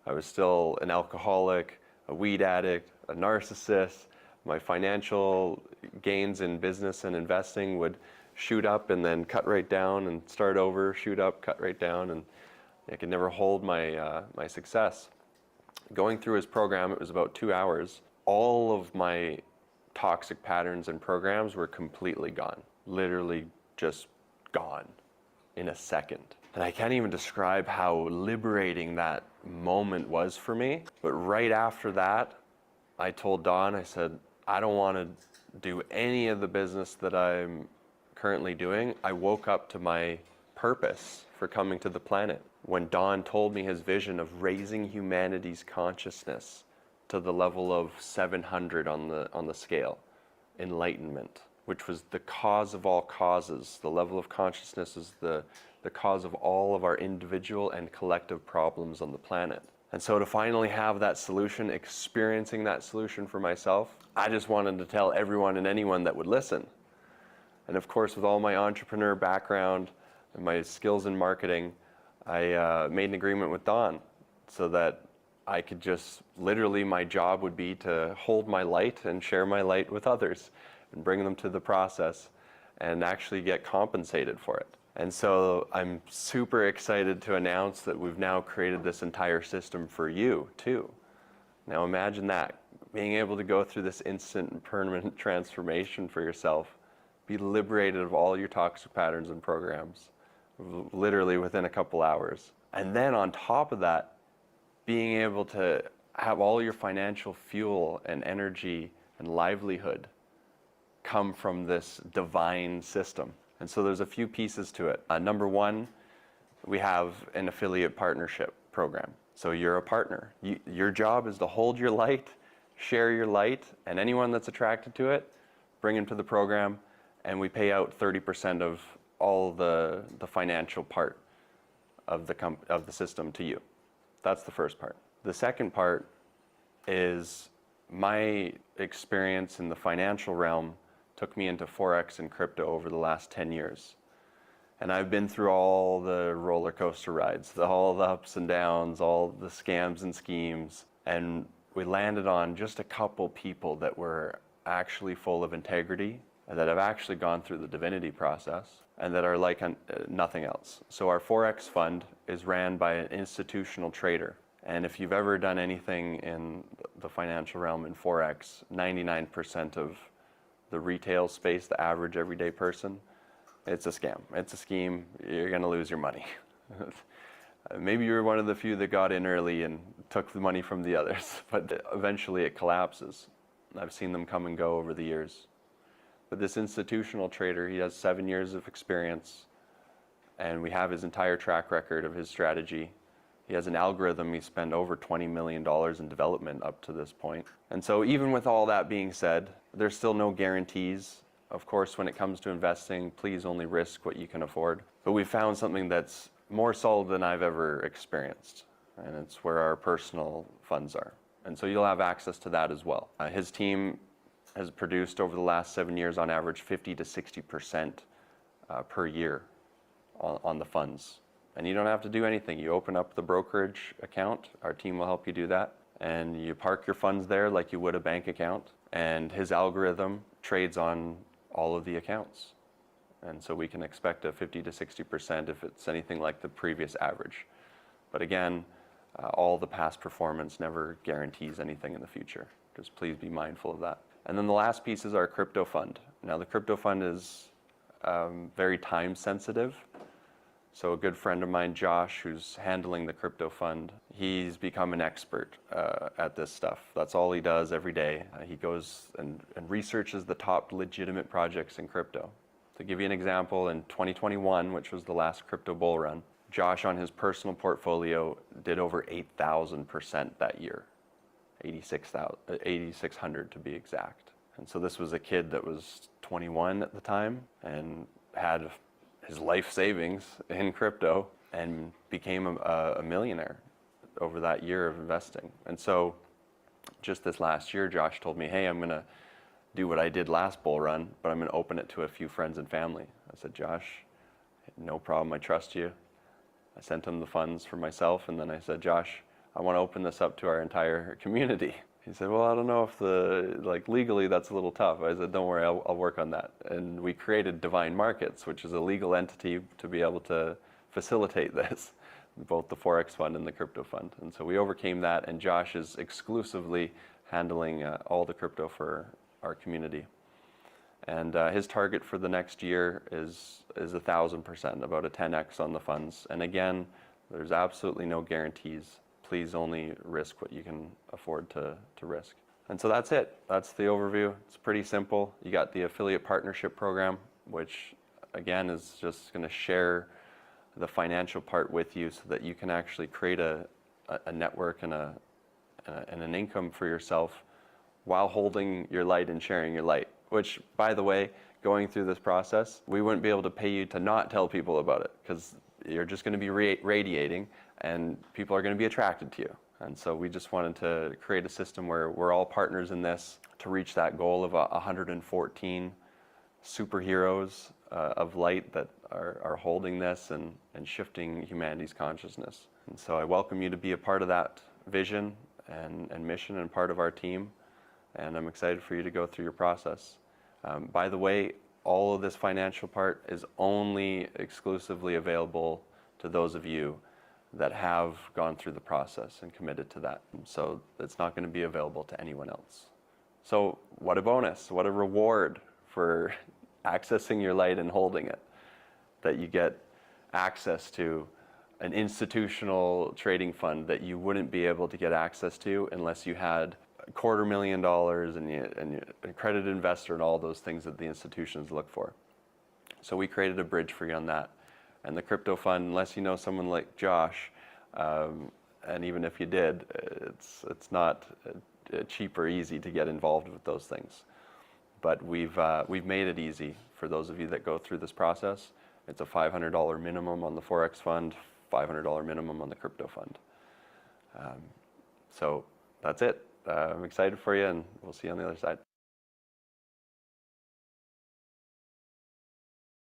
I was still an alcoholic, a weed addict, a narcissist. My financial gains in business and investing would shoot up and then cut right down and start over, shoot up, cut right down, and I could never hold my, my success. Going through his program, it was about 2 hours. All of my toxic patterns and programs were completely gone. Literally just gone in a second. And I can't even describe how liberating that moment was for me. But right after that, I told Don, I said, I don't want to do any of the business that I'm currently doing. I woke up to my purpose for coming to the planet when Don told me his vision of raising humanity's consciousness to the level of 700 on the scale, enlightenment, which was the cause of all causes. The level of consciousness is the cause of all of our individual and collective problems on the planet. And so to finally have that solution, experiencing that solution for myself, I just wanted to tell everyone and anyone that would listen. And of course, with all my entrepreneur background and my skills in marketing, I made an agreement with Don so that I could just, literally my job would be to hold my light and share my light with others and bring them to the process and actually get compensated for it. And so I'm super excited to announce that we've now created this entire system for you too. Now imagine that, being able to go through this instant and permanent transformation for yourself, be liberated of all your toxic patterns and programs, literally within a couple hours. And then on top of that, being able to have all your financial fuel and energy and livelihood come from this divine system. And so there's a few pieces to it. Number one, we have an affiliate partnership program. So you're a partner. Your job is to hold your light, share your light, and anyone that's attracted to it, bring them to the program, and we pay out 30% of all the financial part of the system to you. That's the first part. The second part is my experience in the financial realm took me into Forex and crypto over the last 10 years. And I've been through all the roller coaster rides, all the ups and downs, all the scams and schemes. And we landed on just a couple people that were actually full of integrity, that have actually gone through the divinity process, and that are like nothing else. So our Forex fund is ran by an institutional trader. And if you've ever done anything in the financial realm in Forex, 99% of the retail space, the average everyday person, it's a scam. It's a scheme. You're going to lose your money. Maybe you're one of the few that got in early and took the money from the others, but eventually it collapses. I've seen them come and go over the years. But this institutional trader, he has 7 years of experience, and we have his entire track record of his strategy. He has an algorithm. He spent over $20 million in development up to this point. And so even with all that being said, there's still no guarantees. Of course, when it comes to investing, please only risk what you can afford. But we found something that's more solid than I've ever experienced, and it's where our personal funds are. And so you'll have access to that as well. His team has produced over the last 7 years on average 50 to 60% per year on the funds. And you don't have to do anything. You open up the brokerage account, our team will help you do that, and you park your funds there like you would a bank account, and his algorithm trades on all of the accounts. And so we can expect a 50 to 60% if it's anything like the previous average. But again, all the past performance never guarantees anything in the future. Just please be mindful of that. And then the last piece is our crypto fund. Now the crypto fund is very time sensitive. So a good friend of mine, Josh, who's handling the crypto fund, he's become an expert at this stuff. That's all he does every day. He goes and researches the top legitimate projects in crypto. To give you an example, in 2021, which was the last crypto bull run, Josh on his personal portfolio did over 8,000% that year. 8,600 to be exact. And so this was a kid that was 21 at the time and had his life savings in crypto and became a millionaire over that year of investing. And so just this last year, Josh told me, hey, I'm going to do what I did last bull run, but I'm going to open it to a few friends and family. I said, Josh, no problem. I trust you. I sent him the funds for myself, and then I said, Josh, I want to open this up to our entire community. He said, well, I don't know if legally that's a little tough. I said, don't worry, I'll work on that. And we created Divine Markets, which is a legal entity to be able to facilitate this, both the Forex fund and the crypto fund. And so we overcame that, and Josh is exclusively handling all the crypto for our community. And his target for the next year is 1,000%, about a 10x on the funds. And again, there's absolutely no guarantees. Please only risk what you can afford to risk. And so that's it. That's the overview. It's pretty simple. You got the affiliate partnership program, which again is just going to share the financial part with you so that you can actually create a network and an income for yourself while holding your light and sharing your light. Which, by the way, going through this process, we wouldn't be able to pay you to not tell people about it, because you're just going to be radiating and people are going to be attracted to you. And so we just wanted to create a system where we're all partners in this to reach that goal of 114 superheroes of light that are holding this and shifting humanity's consciousness. And so I welcome you to be a part of that vision and mission and part of our team. And I'm excited for you to go through your process. By the way, all of this financial part is only exclusively available to those of you that have gone through the process and committed to that. So it's not going to be available to anyone else. So what a bonus, what a reward for accessing your light and holding it, that you get access to an institutional trading fund that you wouldn't be able to get access to unless you had $250,000 and you're an accredited investor and all those things that the institutions look for. So we created a bridge for you on that. And the crypto fund, unless you know someone like Josh, and even if you did, it's not cheap or easy to get involved with those things. But we've made it easy for those of you that go through this process. It's a $500 minimum on the Forex fund, $500 minimum on the crypto fund. So that's it. I'm excited for you, and we'll see you on the other side.